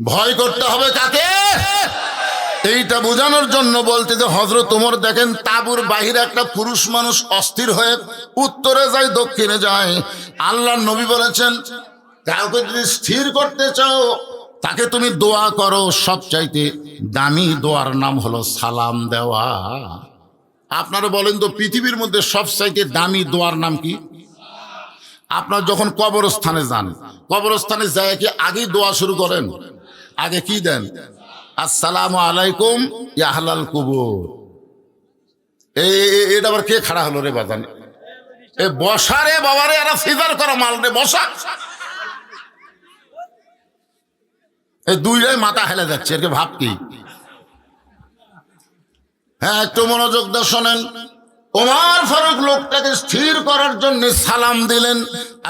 ভয় করতে হবে কাকে? এইটা বোঝানোর জন্য বলতে যে হযরত ওমর দেখেন তাঁবুর বাহিরে একটা পুরুষ মানুষ অস্থির হয়ে উত্তরে যায় দক্ষিণে যায়। আল্লাহর নবী বলেছেন কাউকে যদি স্থির করতে চাও তাকে তুমি দোয়া করো, সবচাইতে দামি দোয়ার নাম হলো সালাম দেওয়া। আপনারা বলেন তো পৃথিবীর মধ্যে সবচাইতে দামি দোয়ার নাম কি? আপনার যখন কবরস্থানে যান, কবরস্থানে যায় কি আগেই দোয়া শুরু করেন? আগে কি দেন? আসসালামু আলাইকুম ইয়া আহলাল কুবুর। এটা আবার কে খাড়া হলো রে বাজান? এ বসা রে বাবারে, এরা সিজার করা মাল রে, বসা। এই দুইটাই মাথা হেলে যাচ্ছে, এর ভাব কি? হ্যাঁ, একটু মনোযোগ দিয়ে শোনেন। ওমর ফারুক লোকটাকে স্থির করার জন্য সালাম দিলেন,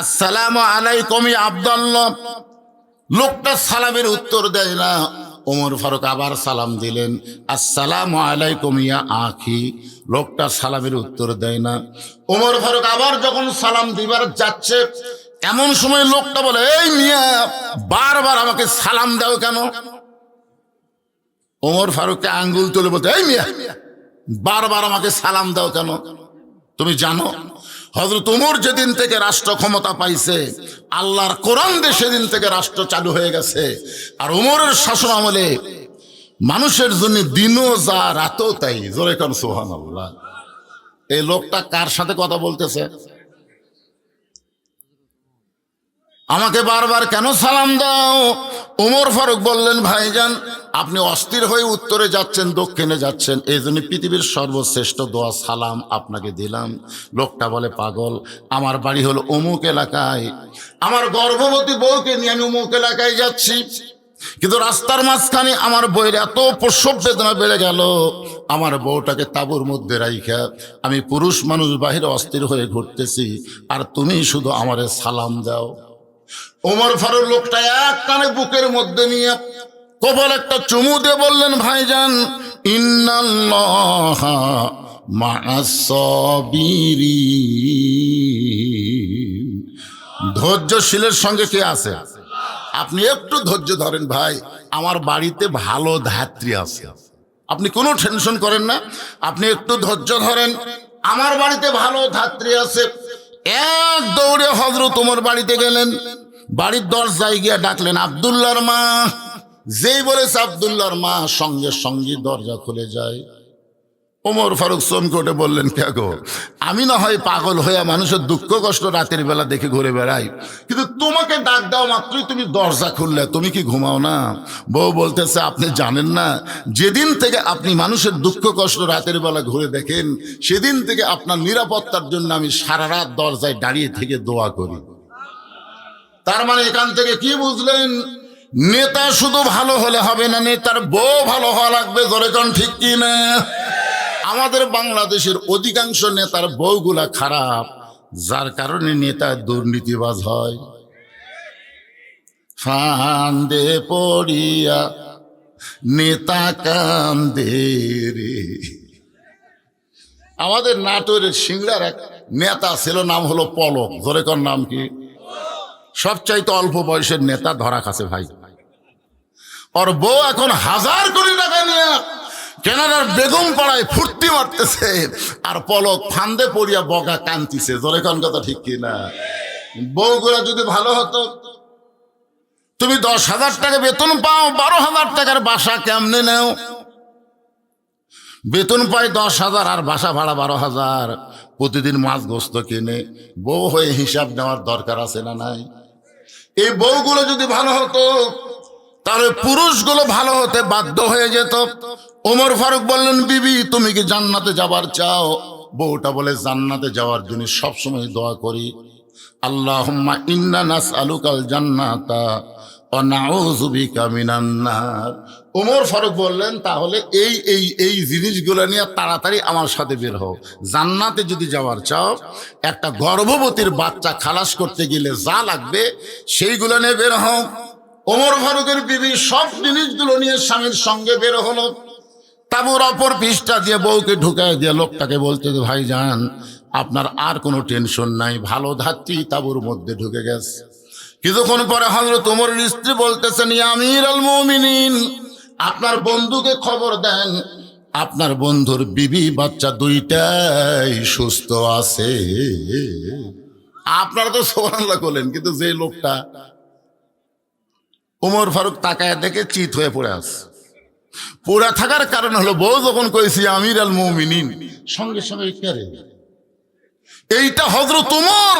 আসসালামু আলাইকুম ইয়া আব্দুল্লাহ। লোকটা সালামের উত্তর দেয় না। ওমর ফারুক আবার সালাম দিলেন, আসসালামু আলাইকুম ইয়া আখি। লোকটা সালামের উত্তর দেয় না। ওমর ফারুক আবার যখন সালাম দিবার যাচ্ছে, এমন সময় লোকটা বলে, এই মিয়া বারবার আমাকে সালাম দাও কেন? ওমর ফারুককে আঙ্গুল তুলে বলতে, এই মিয়া বারবার আমাকে সালাম দাও কেন? তুমি জানো হযরত ওমর যেদিন থেকে রাষ্ট্র ক্ষমতা পাইছে, আল্লাহর কোরআন দিয়ে সেদিন থেকে রাষ্ট্র চালু হয়ে গেছে। আর ওমরের শাসন আমলে মানুষের জন্য দিনও যা রাতও তাই। জোরে কান সুবহানাল্লাহ। এই লোকটা কার সাথে কথা বলতেছে? আমাকে বারবার কেন সালাম দাও? ওমর ফারুক বললেন, ভাইজান আপনি অস্থির হয়ে উত্তরে যাচ্ছেন, দক্ষিণে যাচ্ছেন, এই জন্য পৃথিবীর সর্বশ্রেষ্ঠ দোয়া সালাম আপনাকে দিলাম। লোকটা বলে, পাগল, আমার বাড়ি হলো অমুক এলাকায়, আমার গর্ভবতী বউকে নিয়ে আমি অমুক এলাকায় যাচ্ছি, কিন্তু রাস্তার মাঝখানে আমার বউয়ের এত প্রসব বেদনা বেড়ে গেল, আমার বউটাকে তাঁবুর মধ্যে রাইখা আমি পুরুষ মানুষ বাহিরে অস্থির হয়ে ঘুরতেছি, আর তুমি শুধু আমারে সালাম দাও। ওমর ফারুক লোকটা এক টানে বুকের মধ্যে নিয়ে কপাল একটা চুমু দিয়ে বললেন, ভাইজান ইন্নাল্লাহা মা'আস সাবিরিন। ধৈর্যশীলের সঙ্গে কে আছে? আপনি একটু ধৈর্য ধরেন ভাই, আমার বাড়িতে ভালো ধাত্রী আছে, আপনি কোনো টেনশন করেন না, আপনি একটু ধৈর্য ধরেন, আমার বাড়িতে ভালো ধাত্রী আছে। এক দৌড়ে হযরত ওমর বাড়িতে গেলেন, বাড়ির দরজায় গিয়ে ডাকলেন, আব্দুল্লাহর মা। যেই বলেছে আব্দুল্লাহর মা, সঙ্গে সঙ্গে দরজা খুলে যায়। ওমর ফারুক চমকে উঠে বললেন, কে গো? আমি না হয় পাগল হইয়া মানুষের দুঃখ কষ্ট রাতের বেলা দেখে ঘুরে বেড়াই, কিন্তু তোমাকে ডাক দাও মাত্রই তুমি দরজা খুললে, তুমি কি ঘুমাও না? বউ বলতেছে, আপনি জানেন না, যেদিন থেকে আপনি মানুষের দুঃখ কষ্ট রাতের বেলা ঘুরে দেখেন, সেদিন থেকে আপনার নিরাপত্তার জন্য আমি সারা রাত দরজায় দাঁড়িয়ে থেকে দোয়া করি। তার মানে এখান থেকে কি বুঝলেন? নেতা শুধু ভালো হলে হবে না, নেতার বউ ভালো হওয়া লাগবে। জোরে কোন ঠিক কি না? আমাদের বাংলাদেশের অধিকাংশ নেতার বউগুলা খারাপ, যার কারণে নেতা দুর্নীতিবাজ হয়। ফান্দে পড়িয়া নেতা কান্দে রে। আমাদের নাটোরের সিংড়ার এক নেতা ছিল, নাম হলো পলক। জোরে কোন নাম কি? সবচাইতে অল্প বয়সের নেতা ধরা খাচ্ছে ভাই। ওর বউ এখন 1000 কোটি টাকা নিয়ে কেনাডার বেগম পাড়ায় ফুর্তি মারতেছে, আর পলক ফান্দে পড়িয়া বগা কান্তিছে। জোরে কোন কথা ঠিক কিনা? বউগুলা যদি ভালো হতো, তুমি 10,000 টাকা বেতন পাও, 12,000 টাকার বাসা কেমনে নাও? বেতন পাই 10,000 আর বাসা ভাড়া 12,000, প্রতিদিন মাছ গোস্ত কিনে। বউ হয়ে হিসাব নেওয়ার দরকার আছে না নাই? এই বউগুলো যদি ভালো হতো, তাহলে পুরুষগুলো ভালো হতে বাধ্য হয়ে যেত। ওমর ফারুক বললেন, বিবি তুমি কি জান্নাতে যাবার চাও? বউটা বলে, জান্নাতে যাওয়ার জন্য সবসময় দোয়া করি, আল্লাহুম্মা ইন্না নাসআলুকাল জান্নাতা ওয়া নাউযু বিকা মিনান নার। ওমর ফারুক বললেন, তাহলে এই জিনিসগুলো নিয়ে তাড়াতাড়ি আমার সাথে বের হও। জান্নাতে যদি যাওয়ার চাও, একটা গর্ভবতীর বাচ্চা খালাস করতে গেলে যা লাগবে সেইগুলো নিয়ে বের হও। ওমর ফারুকের বিবি সব জিনিসগুলো নিয়ে স্বামীর সঙ্গে বের হলো। তাঁবুর অপর পৃষ্ঠা দিয়ে বউকে ঢুকায় দিয়ে লোকটাকে বলতে, ভাইজান আপনার আর কোনো টেনশন নাই, ভালো ধাত্রী তাঁবুর মধ্যে ঢুকে গেছে। কিছুক্ষণ পরে হযরত ওমরের স্ত্রী বলতেছেন, ইয়া আমিরুল মুমিনিন, আপনার বন্ধুকে খবর দেন, আপনার বন্ধুর বিবি বাচ্চা দুইটাই সুস্থ আছে। আপনারা তো সুবহানাল্লাহ বলেন, কিন্তু যে লোকটা ওমর ফারুক তাকায় দেখে চিত হয়ে পড়ে আছে। পড়ে থাকার কারণ হলো, বউ যখন কইছি আমিরুল মুমিনিন, সঙ্গে সঙ্গে কেরে এইটা হযরত ওমর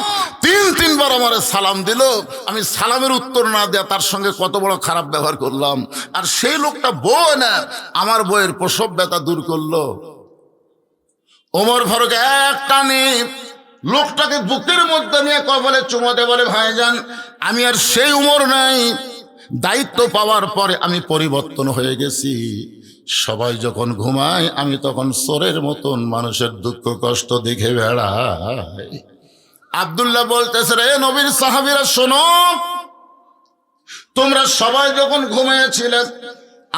তিনবার আমারে সালাম দিল। আমি সালামের উত্তর না দেয়া তার সঙ্গে কত বড় খারাপ ব্যবহার করলাম। আর সেই লোকটা বউ না, আমার বউয়ের প্রসব ব্যথা দূর করলো। ওমর ফারুক এক টানে লোকটাকে বুকের মধ্যে নিয়ে কবলে চুমাতে বলে, ভাইজান আমি আর সেই উমর নাই, দায়িত্ব পাওয়ার পরে আমি পরিবর্তন হয়ে গেছি। সবাই যখন ঘুমায় আমি তখন চোরের মতন মানুষের দুঃখ কষ্ট দেখে বেড়াই। আব্দুল্লাহ বলতেছে, রে নবীর সাহাবীরা শোনো, তোমরা সবাই যখন ঘুমিয়েছিলে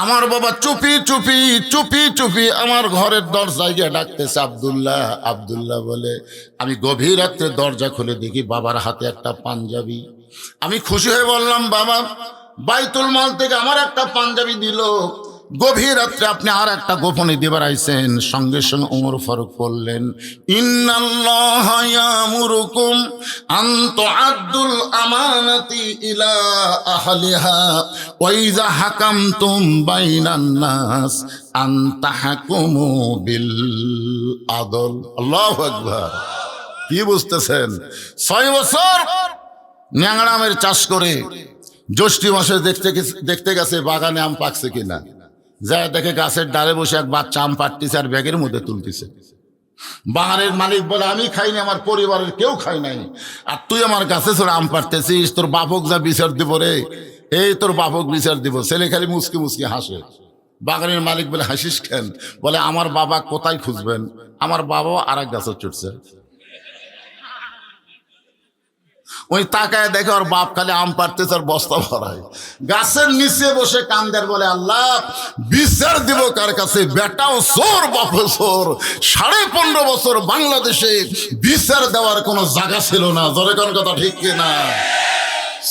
আমার বাবা চুপি চুপি চুপি চুপি আমার ঘরের দরজায় গিয়ে ডাকতেছে, আব্দুল্লাহ আব্দুল্লাহ বলে। আমি গভীর রাত্রে দরজা খুলে দেখি বাবার হাতে একটা পাঞ্জাবি। আমি খুশি হয়ে বললাম, বাবা বাইতুল মাল থেকে আমার একটা পাঞ্জাবি দিল, গভীর রাত্রে আপনি আর একটা গোপনে দিবার আইছেন। সঙ্গে সঙ্গে ওমর ফারুক বললেন, ইন্নাল্লাহা ইয়ামুরুকুম আন তুআদ্দুল আমানাতি ইলা আহলিহা ওয়া ইযা হাকামতুম বাইনান নাস আন তাহকুমু বিল আদল। আল্লাহু আকবার। কি বুঝতেছেন? 6 বছর ন্যাংরা আমের চাষ করে জ্যৈষ্ঠী মাসে দেখতে গেছে বাগানে আম পাকছে কিনা, যা দেখে গাছের ডালে বসে এক বাচ্চা আম পাড়তেছে আর ব্যাগের মধ্যে তুলতেছে। বাগানের মালিক বলে, আমি খাইনি, আমার পরিবারের কেউ খাই নাই, আর তুই আমার গাছে চড়ে আম পাড়তেছিস, তোর বাপক যা বিচার দিব রে, এই তোর বাপক বিচার দিব। ছেলে খালি মুসকি মুসকি হাসে। বাগানের মালিক বলে, হাসিস কেন? বলে, আমার বাবা কোথায় খুঁজবেন, আমার বাবাও আর এক গাছে চড়ছে। ওই তাকায় দেখে ওর বাপ খালি আম পাড়তেছে আর বস্তা ভরায়। গাছের নিচে বসে কান্দের, বলে, আল্লাহ বিচার দিব কার কাছে? বেটাও চোর, বাপও চোর। 15.5 বছর বাংলাদেশে বিচার দেওয়ার কোনো জায়গা ছিল না। জোরে কোন কথা ঠিক কিনা?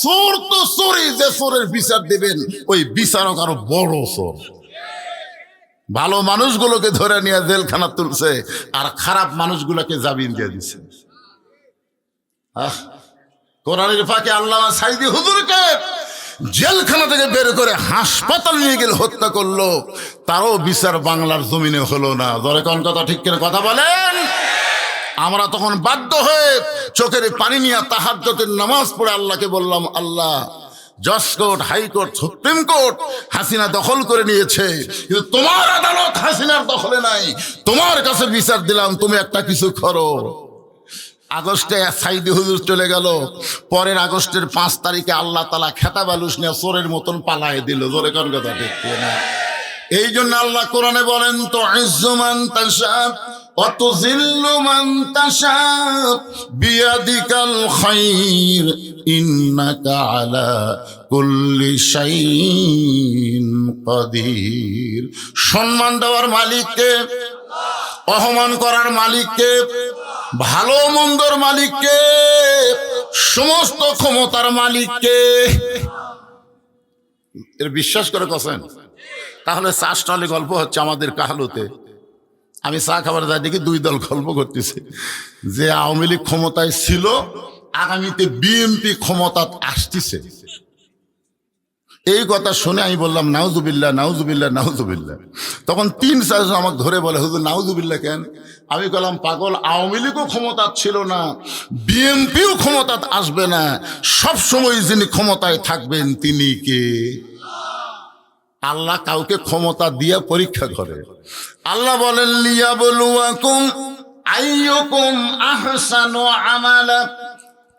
চোর তো চোরই, যে চোরের বিচার দিবেন ওই বিচারক আরো বড় চোর। ভালো মানুষগুলোকে ধরে নিয়ে জেলখানা তুলছে আর খারাপ মানুষগুলোকে জামিন দিয়ে দিচ্ছে। কোরআনের ফাঁকে আল্লামা সাইদি হুজুরকে জেলখানা থেকে বের করে হাসপাতাল নিয়ে গেলে হত্যা করলো, তারও বিচার বাংলার জমিনে হলো না। ধরে কোন কথা ঠিক করে কথা বলেন। আমরা তখন বাধ্য হয়ে চোখের পানি নিয়ে তাহাজ্জুদের নামাজ পড়ে আল্লাহকে বললাম, আল্লাহ জজ court, high court, supreme court Hasina দখল করে নিয়েছে, কিন্তু তোমার আদালত হাসিনার দখলে নাই। তোমার কাছে বিচার দিলাম, তুমি একটা কিছু করো। আগস্টে সাইদি হুজুর চলে গেল, পরের আগস্টের 5 তারিখে আল্লাহ তাআলা খেতাব আলুস নিয়ে চোরের মতন পালায় দিল। জোরে কোন কথা ঠিক না? এই জন্য আল্লাহ কোরআনে বলেন, তো ইজ্জু মান তাশা ওয়া তুযিল্লু মান তাশা বিয়াদিকাল খায়র ইন্নাকা আলা কুল্লি শাইইন কাদির। সম্মান দেওয়ার মালিককে, অপমান করার মালিককে, ভালো মন্দর মালিককে, সমস্ত ক্ষমতার মালিককে। এর বিশ্বাস করে কছেন? তাহলে চা স্টলে গল্প হচ্ছে আমাদের কাহালুতে। আমি চা খাবার যাই দেখি 2 দল গল্প করতেছে যে আওয়ামী লীগ ক্ষমতায় ছিল, আগামীতে বিএনপি ক্ষমতা আসতেছে। এই কথা শুনে আমি বললাম, নাউজুবিল্লাহ নাউজুবিল্লাহ নাউজুবিল্লাহ। তখন 3-4 জন আমাকে ধরে বলে, হুজুর নাউজুবিল্লাহ কেন? আমি বললাম, পাগল, আওয়ামী লীগও ক্ষমতা ছিল না, বিএনপিও ক্ষমতা আসবে না, সব সময় যিনি ক্ষমতায় থাকবেন তিনি কে? আল্লাহ কাউকে ক্ষমতা দিয়ে পরীক্ষা করে। আল্লাহ বলেন, লিয়াবলুয়াকুম আইয়ুকুম আহসানু আমালা।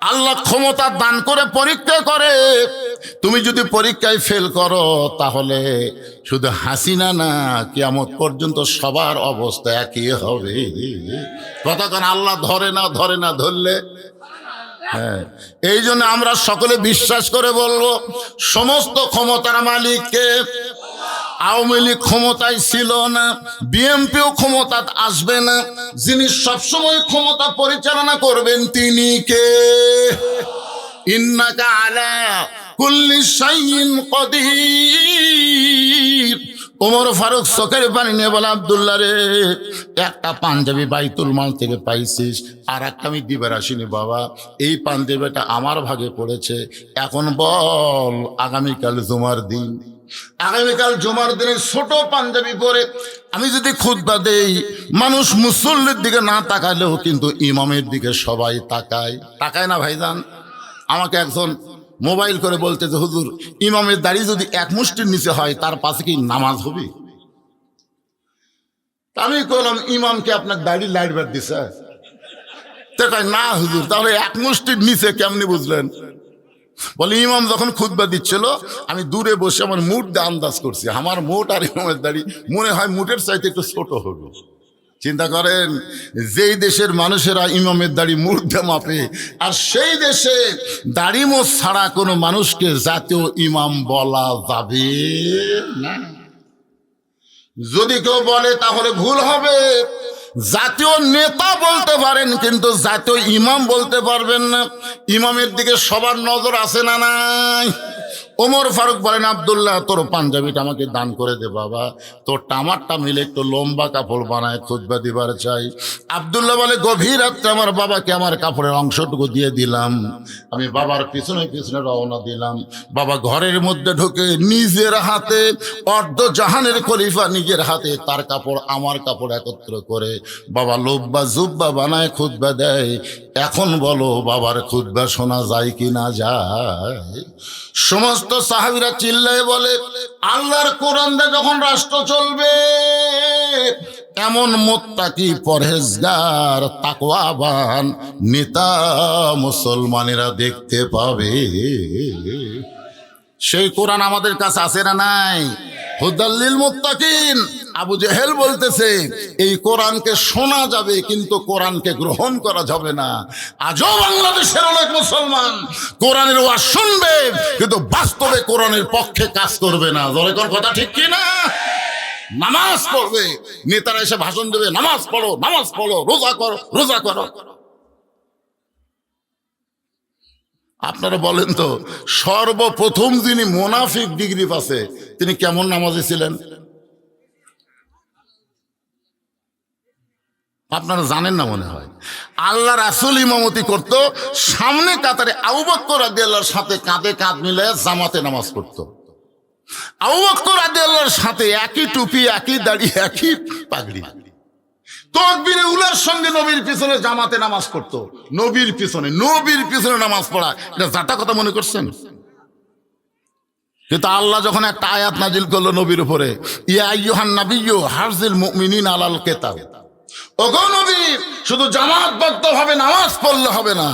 আল্লাহ ক্ষমতা দান করে পরীক্ষা করে। তুমি যদি পরীক্ষায় ফেল করো তাহলে শুধু হাসিনা না, কিয়ামত পর্যন্ত সবার অবস্থা একই হবে। কতক্ষণ আল্লাহ ধরে না, ধরলে হ্যাঁ। এই জন্য আমরা সকলে বিশ্বাস করে বলবো, সমস্ত ক্ষমতার মালিককে। আওয়ামী লীগ ক্ষমতায় ছিল না, বিএনপিও ক্ষমতা আসবে না, যিনি সবসময় ক্ষমতা পরিচালনা করবেন তিনি কে? ইন্নাকা আলা কুল্লি শাইইন কাদির। ওমর ফারুক চোখের পানি নিয়ে বলে, আব্দুল্লাহ রে, একটা পাঞ্জাবি বাইতুল মাল থেকে পাইছিস, আর একটা আমি দিবার আসিনি বাবা। এই পাঞ্জাবিটা আমার ভাগে পড়েছে। এখন বল, আগামীকাল জুমার দিন, আগামীকাল জুমার দিনে ছোট পাঞ্জাবি পরে আমি যদি খুতবা দেই, মানুষ মুসল্লির দিকে না তাকালেও কিন্তু ইমামের দিকে সবাই তাকায়, তাকায় না ভাইজান? আমাকে একজন মোবাইল করে বলতে যে, হুজুর, ইমামের দাড়ি যদি এক মুষ্টির নিচে হয় তার পাশে কি নামাজ হবে? আমি বললাম, ইমামকে আপনার দাড়ি লাইটবার দিছে? তো কয়, না হুজুর। তাহলে এক মুষ্টির নিচে কেমনি বুঝলেন? বলে, ইমাম যখন খুতবা দিচ্ছিল আমি দূরে বসে আমার মুঠ দিয়ে আন্দাজ করছি, আমার মুঠ আর ইমামের দাড়ি মনে হয় মুঠের চাইতে একটু ছোট হবে। চিন্তা করেন, যেই দেশের মানুষেরা ইমামের দাড়ি মুঠ দিয়ে মাপে, আর সেই দেশে দাড়ি মোছ ছাড়া কোনো মানুষকে জাতীয় ইমাম বলা যাবে না। যদি কেউ বলে তাহলে ভুল হবে। জাতীয় নেতা বলতে পারেন, কিন্তু জাতীয় ইমাম বলতে পারবেন না। ইমামের দিকে সবার নজর আছে না নাই? ওমর ফারুক বলেন, আব্দুল্লাহ, তোর পাঞ্জাবিটা আমাকে দান করে দে বাবা, তোরটা আমারটা মিলে একটু লম্বা কাপড় বানায় খুতবা দিবার চাই। আব্দুল্লাহ বলে, গভীর রাত্রে আমার বাবাকে আমার কাপড়ের অংশটুকু দিয়ে দিলাম। আমি বাবার পিছনে পিছনে রওনা দিলাম। বাবা ঘরের মধ্যে ঢুকে নিজের হাতে অর্ধ জাহানের খলিফা নিজের হাতে তার কাপড় আমার কাপড় একত্র করে বাবা লোব্বা জুব্বা বানায় খুতবা দেয়। এখন বলো, বাবার খুতবা শোনা যায় কি না যায়? সমস্ত সাহাবীরা চিল্লায় বলে, আল্লাহর কোরআন দিয়ে যখন রাষ্ট্র চলবে, এমন মুত্তাকি পরহেজগার তাকওয়াবান নেতা মুসলমানেরা দেখতে পাবে। সেই কোরআন আমাদের কাছে আছে না নাই? হুদাল্লিল মুত্তাকিন। আবু জেহেল বলতেছে, এই কোরআনকে শোনা যাবে কিন্তু কোরআনকে গ্রহণ করা যাবে না। আজও বাংলাদেশের অনেক মুসলমান কোরআনের ওয়াজ শুনবে কিন্তু বাস্তবে কোরআনের পক্ষে কাজ করবে না। জোরে কোন কথা ঠিক কি না? নামাজ পড়বে, নেতারা এসে ভাষণ দেবে, নামাজ পড়ো, নামাজ পড়ো, রোজা করো, রোজা করো। আপনারা বলেন তো, সর্বপ্রথম যিনি মুনাফিক ডিগ্রি পাচ্ছে তিনি কেমন নামাজি ছিলেন? আপনারা জানেন না মনে হয়। আল্লাহ রাসূল ইমামতি করত, সামনে কাতারে আবু বকর রাদিয়াল্লাহর সাথে কাঁধে কাঁধ মিলিয়ে জামাতে নামাজ পড়তো। আবু বকর রাদিয়াল্লাহর সাথে একই টুপি, একই দাড়ি, একই পাগড়ি। তাকবীরে উলার সঙ্গে নবীর পিছনে জামাতে নামাজ পড়তো। নবীর পিছনে নামাজ পড়া, এটা জাতা কথা মনে করছেন? কিন্তু আল্লাহ যখন একটা আয়াত নাজিল করলো নবীর উপরে, ইয়া আইয়ুহান নাবিয়্যু হারজিল মুমিনিনা আলাল কিতাব, ওগো নবী, শুধু জামাতবদ্ধ ভাবে নামাজ পড়লে হবে না,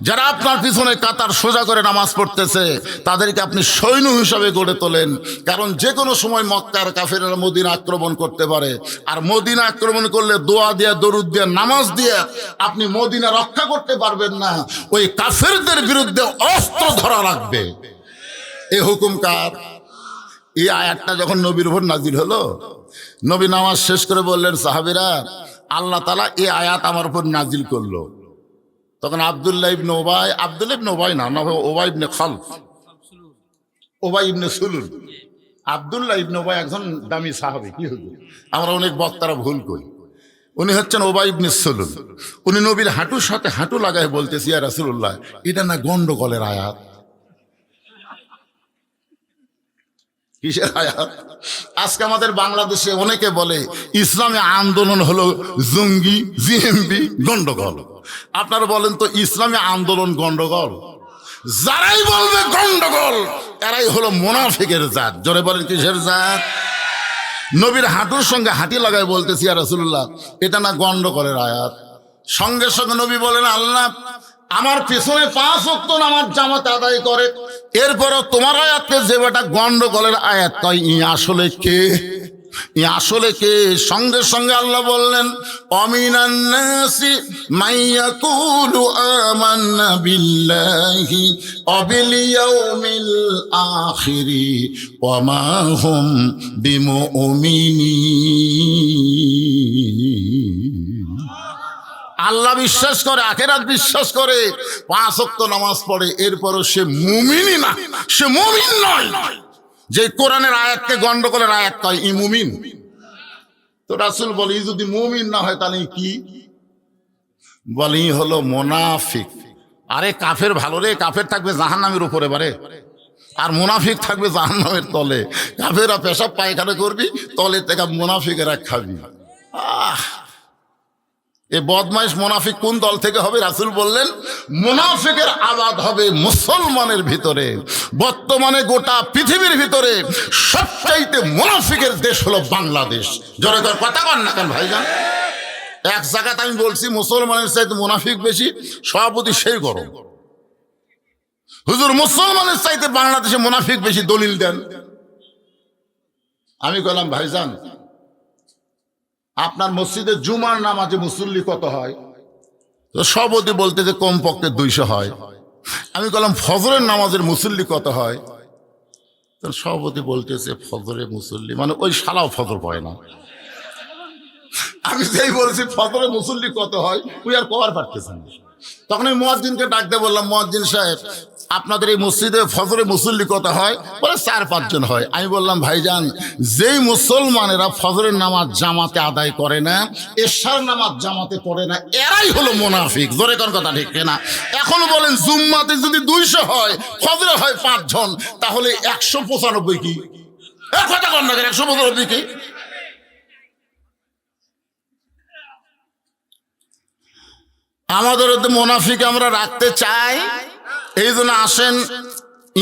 যারা আপনার পিছনে কাতার সোজা করে নামাজ পড়তেছে তাদেরকে আপনি সৈন্য হিসাবে গড়ে তোলেন। কারণ যে কোনো সময় মক্কার কাফেররা মদিনা আক্রমণ করতে পারে, আর মদিনা আক্রমণ করলে দোয়া দিয়ে, দরুদ দিয়ে, নামাজ দিয়ে আপনি মদিনা রক্ষা করতে পারবেন না। ওই কাফেরদের বিরুদ্ধে অস্ত্র ধরা লাগবে। এই হুকুম কার? এই আয়াতটা যখন নবীর উপর নাজিল হলো, নবী নামাজ শেষ করে বললেন, সাহাবীরা, আল্লাহ তাআলা এই আয়াত আমার উপর নাজিল করলো। তখন আব্দুল্লাহ ইবনে ওবাই না, ওবাই ইবনে খালফ, ওবাই ইবনে সুলুল। আব্দুল্লাহ ইবনে ওবাই একজন দামি সাহাবী। কি হুজুর, আমরা অনেক বক্তারা ভুল করি। উনি হচ্ছেন ওবাই ইবনে সুলুল। উনি নবীর হাঁটুর সাথে হাঁটু লাগায় বলতেছি, ইয়া রাসূলুল্লাহ, এটা না গন্ডগোলের আয়াত। কিসের আয়াত? আজকে আমাদের বাংলাদেশে অনেকে বলে ইসলামী আন্দোলন হলো জঙ্গি, জিএমবি, গন্ডগোল। আপনারা বলেন তো, ইসলামী আন্দোলন গন্ডগোল? যারাই বলবে গন্ডগোল, এরাই হলো মুনাফিকের জাত। জোরে বলেন, কিসের জাত? নবীর হাঁটুর সঙ্গে হাঁটি লাগায় বলতেছি, ইয়া রাসূলুল্লাহ, এটা না গন্ডগোলের আয়াত। সঙ্গে সঙ্গে নবী বলেন, আল্লাহ আমার পেছনে 5 ওয়াক্ত নামাজ জামাত আদায় করে, এরপরও তোমার আয়াতকে যে বেটা গন্ডগোলের আয়াত কয়, ই আসলে কে? সঙ্গে সঙ্গে আল্লাহ বললেন, অমিনান নাসি মাইয়াকুলু আমান্না বিল্লাহি ওয়া বিল ইয়াউমিল আখিরি ওয়া মা হুম বিমুমিনিন। আল্লাহ বিশ্বাস করে, আখিরাত বিশ্বাস করে, 5 ওয়াক্ত নামাজ পড়ে, এরপরও সে মুমিনই না, সে মুমিন নয়। যে কোরআনের আয়াতকে গন্ডগোলের আয়াত কয় ই মুমিন, তো রাসূল বলে ই যদি মুমিন না হয় তাহলে কি বলে? ই হলো মুনাফিক। আরে কাফের ভালো রে, কাফের থাকবে জাহান্নামের উপরে বারে, আর মুনাফিক থাকবে জাহান্নামের তলে। কাফেরা পেশাব পায়খানা করবি, তলে থেকে মুনাফিকেরা খাবি। এই বদমাইশ মুনাফিক কোন দল থেকে হবে? রাসূল বললেন মুনাফিকের আবাদ হবে মুসলমানের ভিতরে। বর্তমানে গোটা পৃথিবীর ভিতরে সবচাইতে মুনাফিকের দেশ হলো বাংলাদেশ। জোরে করে কথা বল না কেন ভাইজান? এক জায়গাতে আমি বলছি মুসলমানের চাইতে মুনাফিক বেশি, সভাপতি সেই গরম। হুজুর মুসলমানের চাইতে বাংলাদেশে মুনাফিক বেশি, দলিল দেন। আমি বললাম ভাইজান আপনার মসজিদে জুমার নামাজে মুসল্লি কত হয়? তো সভাপতি বলতে যে কমপক্ষে 200 হয়। আমি বললাম ফজরের নামাজের মুসল্লি কত হয়? তো সভাপতি বলতেছে ফজরের মুসল্লি মানে ওই শালাও ফজর পড়ে না। আমি যেই বলছি ফজরের মুসল্লি কত হয়, ওই আর কবার পারতেছেন। তখন আমি মুয়াজ্জিনকে ডাকতে বললাম, মুয়াজ্জিন সাহেব আপনাদের এই মসজিদে ফজরে মুসল্লি কত হয়? বলে 4-5 জন হয়। আমি বললাম ভাইজান যেই মুসলমানেরা ফজরের নামাজ জামাতে আদায় করে না, এশার নামাজ জামাতে পড়ে না, এরাই হলো মুনাফিক। জোরে কোন কথা ঠিক না? এখন বলেন জুম্মাতে যদি 200 হয়, ফজরে হয় 5 জন, তাহলে 195 কি? কথা কন না, 195 কি? আমাদের তো মুনাফিক আমরা রাখতে চাই, এই জন্য আসেন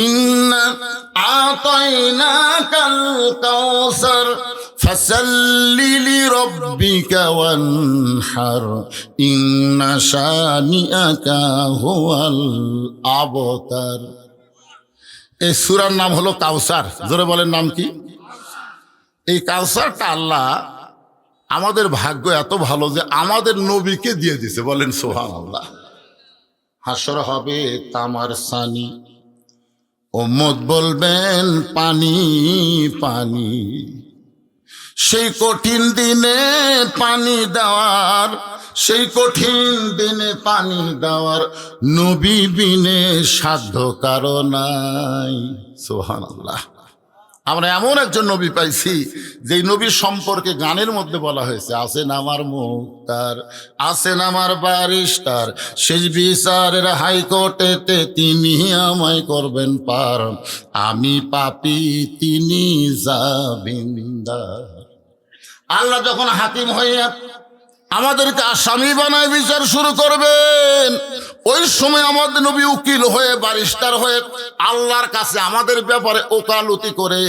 ইন্না আতাইনাকাল কাউসার ফাসাল্লি লিরাব্বিকা ওয়ানহার ইন্না শানিআকা হুয়াল আবতার। এই সূরার নাম হলো কাউসার। জোরে বলেন নাম কি? এই কাউসারটা আল্লাহ, আমাদের ভাগ্য এত ভালো যে আমাদের নবীকে দিয়ে দিছে। বলেন সুবহানাল্লাহ। হাসর হবে তামার সানি, উম্মত বলবেন পানি পানি। সেই কঠিন দিনে পানি দেওয়ার, সেই কঠিন দিনে পানি দেওয়ার নবী বিনে সাধ্য কারো নাই। সুবহানাল্লাহ। আমরা এমন একজন নবী পাইছি যেই নবীর সম্পর্কে গানের মধ্যে বলা হয়েছে, আছেন আমার মুক্তার, আছেন আমার বারিস্টার, শেষ বিচারের হাইকোর্টেতে তিনি আমায় করবেন পার, আমি পাপী তিনি জামিনদার। আল্লাহ যখন হাকিম হইয়া আমাদেরকে আসামি বানায় বিচার শুরু করবেন, ওই সময় আমাদের নবী উকিল হয়ে বারিস্টার হয়ে আল্লাহর কাছে আমাদের ব্যাপারে ওকালতি করে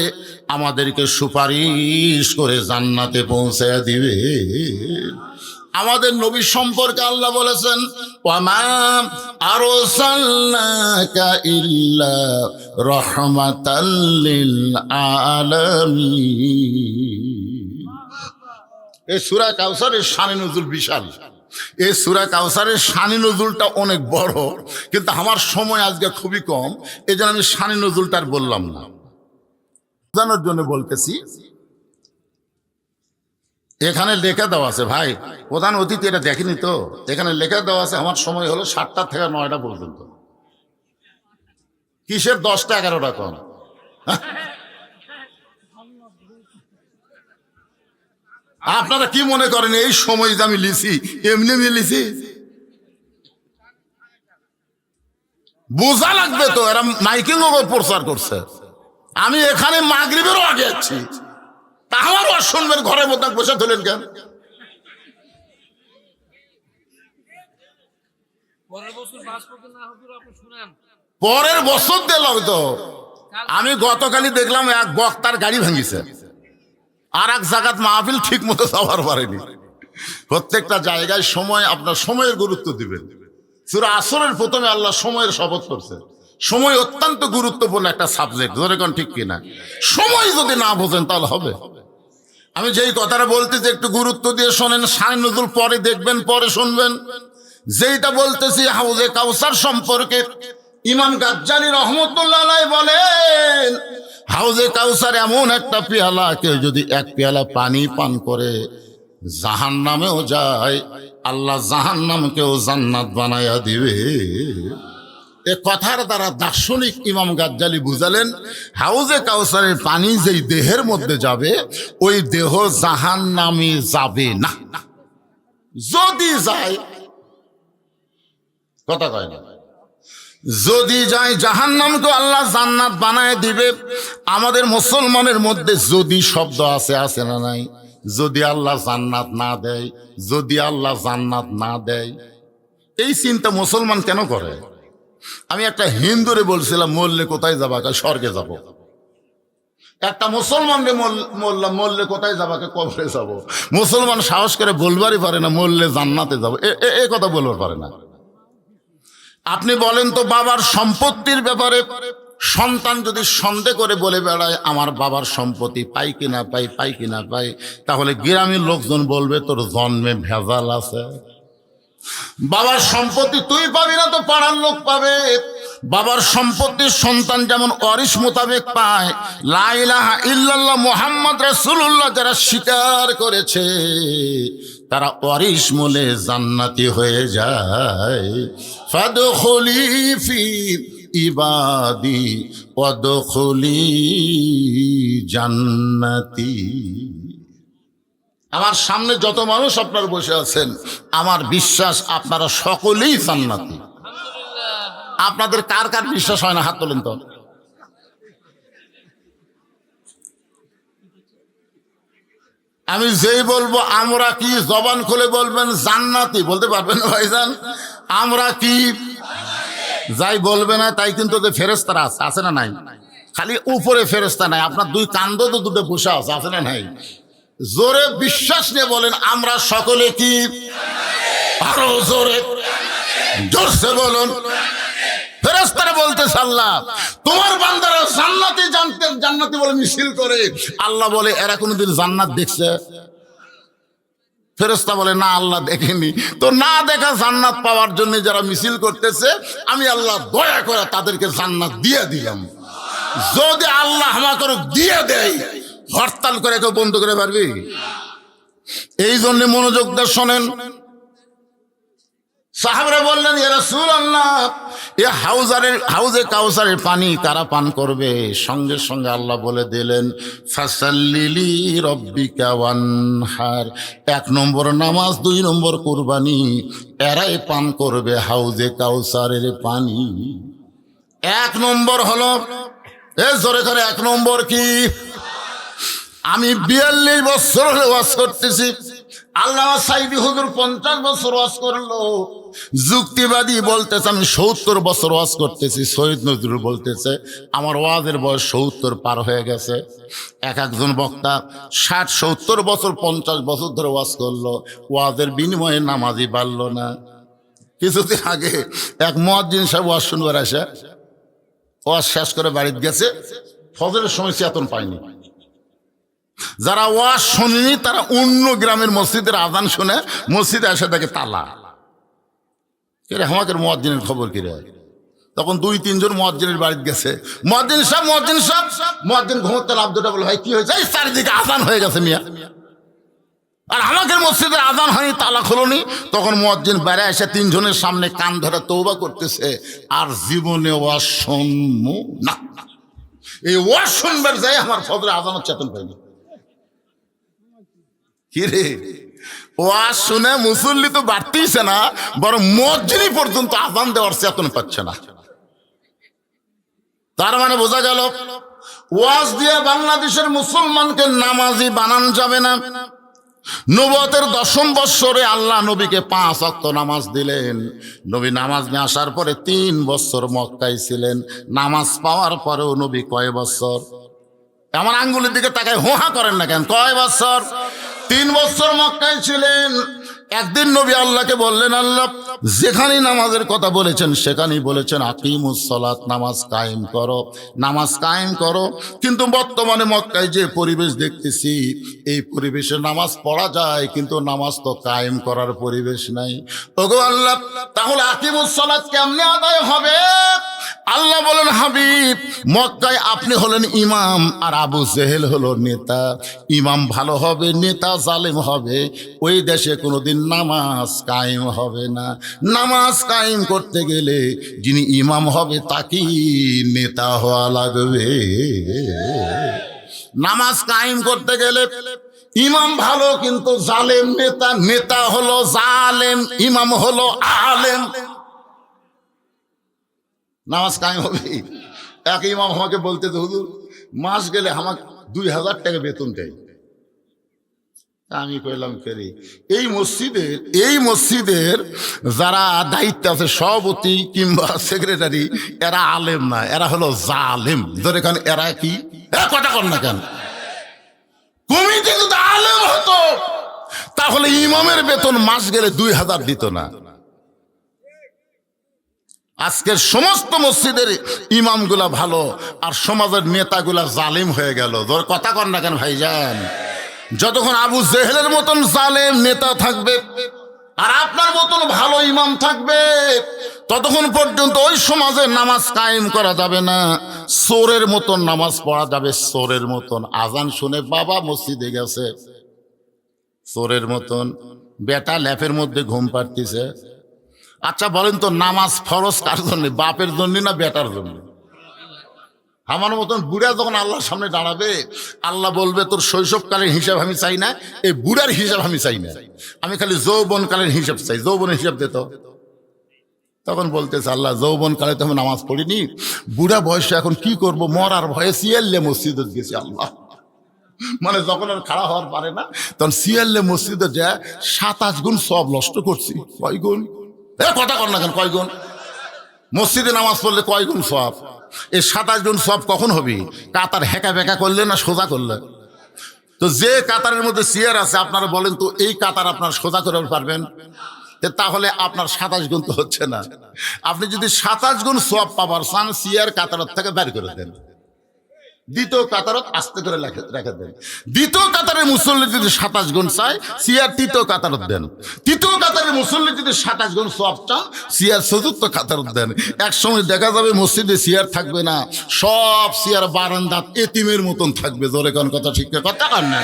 আমাদেরকে সুপারিশ করে জান্নাতে পৌঁছে দিবে। আমাদের নবী সম্পর্কে আল্লাহ বলেছেন ওয়ামা আরসালনাকা ইল্লা রাহমাতাল লিল আলামিন। এই সূরা কাউসারের শানে নজুল বিশাল। এই সূরা কাউসারের শানে নজুলটা অনেক বড়, কিন্তু আমার সময় আজকে খুবই কম, এই জন্য আমি শানে নজুলটা আর বললাম না। জানার জন্য বলতেছি, এখানে লেখা দেওয়া আছে ভাই, প্রধান অতিথি এটা দেখেনি তো, এখানে লেখা দেওয়া আছে আমার সময় হলো 7টা থেকে 9টা পর্যন্ত। কিসের 10টা 11টা কম? আপনারা কি মনে করেন এই সময় যে আমি লিছি এমনি লিছি? বোঝা লাগবে তো, এরা মাইকিং প্রচার করছে। আমি এখানে মাগরিবেরও আগে আছি, তা আমার আর শুনবেন ঘরের মধ্যে বসে ধরলেন কেন? পরের বছর দিলাম তো। আমি গতকালই দেখলাম এক বক্তার গাড়ি ভাঙিছে, আর এক জায়গাত মাহফিল ঠিক মতো যাওয়ার পারেনি। প্রত্যেকটা জায়গায় সময়, আপনার সময়ের গুরুত্ব দিবেন। সূরা আসরের প্রথমে আল্লাহ সময়ের শপথ করছে। সময় অত্যন্ত গুরুত্বপূর্ণ একটা সাবজেক্ট, ধরে কোন ঠিক কিনা? সময় যদি না বোঝেন তাহলে হবে। আমি যেই কথাটা বলতেছি একটু গুরুত্ব দিয়ে শোনেন, শানে নজুল পরে দেখবেন, পরে শুনবেন। যেইটা বলতেছি হাউজে কাউসার সম্পর্কে, ইমাম গাজ্জালী রহমতুল্লাহ আলাইহি বলেন হাউজে কাউসার এমন একটা পেয়ালা, কেউ যদি 1 পেয়ালা পানি পান করে জাহান্নামেও যায়, আল্লাহ জাহান্নামকেও জান্নাত বানায়া দিবে। এ কথার দ্বারা দার্শনিক ইমাম গাজ্জালি বুঝালেন, হাউজে কাউসারের পানি যেই দেহের মধ্যে যাবে ওই দেহ জাহান্নামে যাবে না। যদি যায়, কথা কয় না, যদি যায় জাহান্নামকে আল্লাহ জান্নাত বানায় দিবে। আমাদের মুসলমানের মধ্যে যদি শব্দ আছে না নাই? যদি আল্লাহ জান্নাত না দেয়, যদি আল্লাহ জান্নাত না দেয়, এই চিন্তা মুসলমান কেন করে? আমি একটা হিন্দুরে বলছিলাম, মরলে কোথায় যাবা? স্বর্গে যাব। একটা মুসলমানকে বললাম, মরলে কোথায় যাবাকে? কবরে যাব। মুসলমান সাহস করে বলবারই পারে না মরলে জান্নাতে যাব, এ কথা বলবার পারে না। আপনি বলেন তো, বাবার সম্পত্তির ব্যাপারে সন্তান যদি সন্দেহ করে বলে বেড়ায় আমার বাবার সম্পত্তি পাই কিনা পাই, তাহলে গ্রামের লোকজন বলবে তোর জন্মে ভেজাল আছে। বাবার সম্পত্তি তুই পাবি না তো পাড়ার লোক পাবে। বাবার সম্পত্তির সন্তান যেমন ওয়ারিশ মোতাবেক পায়, লা ইলাহা ইল্লাল্লাহ মুহাম্মদ রাসূলুল্লাহ যারা স্বীকার করেছে তারা ওয়ারিশ মূলে জান্নাতি হয়ে যায়। ফাদখুলি ফি ইবাদি ওয়াদখুলি জান্নাতি। আমার সামনে যত মানুষ আপনারা বসে আছেন, আমার বিশ্বাস আপনারা সকলেই জান্নাতি। আপনাদের কার কার বিশ্বাস হয় না? হাত তোলেন তো। আমি যেই বলবো আমরা কি, জবান খুলে বলবেন জান্নাতি, বলতে পারবেন না ভাইজান? আমরা কি, যাই বলবে না তাই কিন্তু ফেরেশতারা আছে না নাই? খালি উপরে ফেরেশতা নাই, আপনার দুই কান্দ তো দুটো বসে আছে না নাই? জোরে বিশ্বাস নিয়ে বলেন আমরা সকলে কি? আরো জোরে, জোরসে বলুন। ফেরেশতারা বলতেছে আল্লাহ তোমার বান্দারা জান্নাতি জান্নাতি বলে মিছিল করে। আল্লাহ বলে এরা কোনোদিন জান্নাত দেখছে? ফেরেশতা বলে না, আল্লাহ দেখেনি। তো না দেখা জান্নাত পাওয়ার জন্য যারা মিছিল করতেছে, আমি আল্লাহ দয়া করে তাদেরকে জান্নাত দিয়ে দিলাম। যদি আল্লাহ আমাকে দিয়ে দেয়, হরতাল করে কেউ বন্ধ করে পারবি? এই জন্য মনোযোগ দিয়ে শোনেন। সাহাবারা বললেন ইয়া রাসূলুল্লাহ, এ হাউজে কাউসারের পানি কারা পান করবে? সঙ্গে সঙ্গে আল্লাহ বলে দিলেন ফাসাল্লিলি রব্বিকা ওয়ানহার। 1 নম্বর নামাজ, 2 নম্বর কুরবানি, এরাই পান করবে হাউজে কাউসারের পানি। 1 নম্বর হলো, এ জোরে করে 1 নম্বর কি? আমি 42 বছর ওয়াজ করতেছি, আল্লামা সাইদি হুজুর 50 বছর ওয়াজ করলো, যুক্তিবাদী বলতেছে আমি 70 বছর ওয়াজ করতেছি, শহীদ নজরুল বলতেছে আমার ওয়াজের বয়স 70 পার হয়ে গেছে। একজন বক্তা 60-70 বছর 50 বছর ধরে ওয়াজ করলো, ওয়াজের বিনিময়ে নামাজি বাড়লো না। কিছুদিন আগে এক মুয়াজ্জিন সাহেব ওয়াজ শুনবার আসে, ওয়াজ শেষ করে বাড়িতে গেছে, ফজরের সময় চেতন পায়নি। যারা ওয়াজ শোনেনি তারা অন্য গ্রামের মসজিদের আজান শুনে মসজিদে এসে দেখে তালা। কিরে আমাকে মুয়াজ্জিনের খবর কিরে? তখন 2-3 জন মুয়াজ্জিনের বাড়িতে গেছে, মুয়াজ্জিন সাহেব মুয়াজ্জিন ঘুমোতে লাভ দুটা বলে ভাই কি হয়েছে? এই চারিদিকে আজান হয়ে গেছে মিয়া, আর আমাদের মসজিদের আজান হয়নি, তালা খোলনি। তখন মুয়াজ্জিন বেড়ে এসে 3 জনের সামনে কান ধরে তওবা করতেছে, আর জীবনে ওয়াজ শুনবো না। এই ওয়াজ শুনবার যাই আমার ফজরে আজানের চেতন পাইনি। কিরে ওয়াজ শুনে মুসল্লি তো বাড়তেইছে না, বরং মুয়াজ্জিনই পর্যন্ত আজান দেওয়ার চেতন পাচ্ছে না। তার মানে বোঝা গেল ওয়াজ দিয়ে বাংলাদেশের মুসলমানকে নামাজি বানানো যাবে না। নবুয়তের 10ম বৎসরে আল্লাহ নবীকে 5 ওয়াক্ত নামাজ দিলেন। নবী নামাজ নিয়ে আসার পরে 3 বছর মক্কায় ছিলেন। নামাজ পাওয়ার পরেও নবী কয় বছর? আমার আঙ্গুলের দিকে তাকায় হোহা করেন না কেন? কয় বছর? 3 বছর মক্কায় ছিলেন। একদিন নবী আল্লাহকে বললেন, আল্লাহ যেখানেই নামাজের কথা বলেছেন সেখানেই বলেছেন আকিমুস সালাত, নামাজ কায়েম করো, নামাজ কায়েম করো। কিন্তু বর্তমানে মক্কায় যে পরিবেশ দেখতেছি, এই পরিবেশে নামাজ পড়া যায় কিন্তু নামাজ তো কায়েম করার পরিবেশ নাই। ওগো আল্লাহ, তাহলে আকিমুস সালাত কেমনে আদায় হবে? আল্লাহ বলেন হাবিব, মক্কায় আপনি হলেন ইমাম আর আবু জেহেল হলো নেতা। ইমাম ভালো হবে, নেতা জালেম হবে, ওই দেশে কোনোদিন নামাজ কায়েম হবে না। নামাজ কায়েম করতে গেলে যিনি ইমাম হবে তাকেই নেতা হওয়া লাগবে। নামাজ কায়েম করতে গেলে ইমাম ভালো কিন্তু জালেম নেতা, নেতা হলো জালেম, ইমাম হলো আলেম। নামাজ কায়েম হবে। এক ইমাম আমাকে বলতে তো, হুজুর মাস গেলে আমাকে 2000 টাকা বেতন দেয়। আমি কইলাম ফেরি, এই মসজিদের যারা দায়িত্ব আছে, সভাপতি কিংবা সেক্রেটারি, এরা আলেম না, এরা হলো জালেম। ধরে কেন এরা কি কথা কর না কেন? কমিটি যদি আলেম হতো তাহলে ইমামের বেতন মাস গেলে 2000 দিত না। আজকের সমস্ত মসজিদের ইমামগুলা ভালো আর সমাজের নেতাগুলা জালিম হয়ে গেল। কথা কর না কেন ভাইজান? যতক্ষণ আবু জেহেলের মতন জালেম নেতা থাকবে আর আপনার মতন ভালো ইমাম থাকবে, ততক্ষণ পর্যন্ত ওই সমাজে নামাজ কায়েম করা যাবে না। চোরের মতন নামাজ পড়া যাবে, চোরের মতন। আজান শুনে বাবা মসজিদে গেছে, চোরের মতন। বেটা ল্যাপের মধ্যে ঘুম পাড়তিছে। আচ্ছা বলেন তো, নামাজ ফরজ কার জন্য? বাপের জন্য না বেটার জন্য? আমার মতন বুড়া যখন আল্লাহর সামনে দাঁড়াবে, আল্লাহ বলবে তোর শৈশবকালের হিসাব আমি চাই না, এই বুড়ার হিসাব আমি চাই না, আমি খালি যৌবনকালের হিসাব চাই। যৌবনের হিসাব দে তো। তখন বলতেছে আল্লাহ, যৌবনকালে তো আমি নামাজ পড়িনি, বুড়া বয়সে এখন কি করব, মরার ভয়ে সিয়াল্লে মসজিদে গেছি। আল্লাহ মানে যখন আর খাড়া হওয়ার পারে না, তখন সিয়াল্লে মসজিদে যায় 27 গুণ সব নষ্ট করছি। কয় গুণ? কথা কর না কেন? কয় গুণ? মসজিদে নামাজ পড়লে কয় গুণ সব? এই 27 গুণ সব কখন হবে? কাতার হেঁকা বেঁকা করলে না সোজা করলে? তো যে কাতারের মধ্যে চেয়ার আছে, আপনারা বলেন তো এই কাতার আপনার সোজা করে পারবেন? তাহলে আপনার 27 গুণ তো হচ্ছে না। আপনি যদি 27 গুণ সব পাবার চান, চেয়ার কাতার থেকে বের করে দেন, দ্বিতীয় কাতারত আস্তে করে রেখে দেন। দ্বিতীয় কাতারের মুসল্লি যদি 27 গুণ চায়, সিয়ার তৃতীয় কাতারত দেন। তৃতীয় কাতারের মুসল্লি যদি 27 গুণ সওয়াব চান, সিয়ার চতুর্থ কাতারত দেন। এক সময় দেখা যাবে মসজিদে সিয়ার থাকবে না, সব সিয়ার বারান্দাত এতিমের মতন থাকবে। জোরে কোন কথা, ঠিক কথা কন না?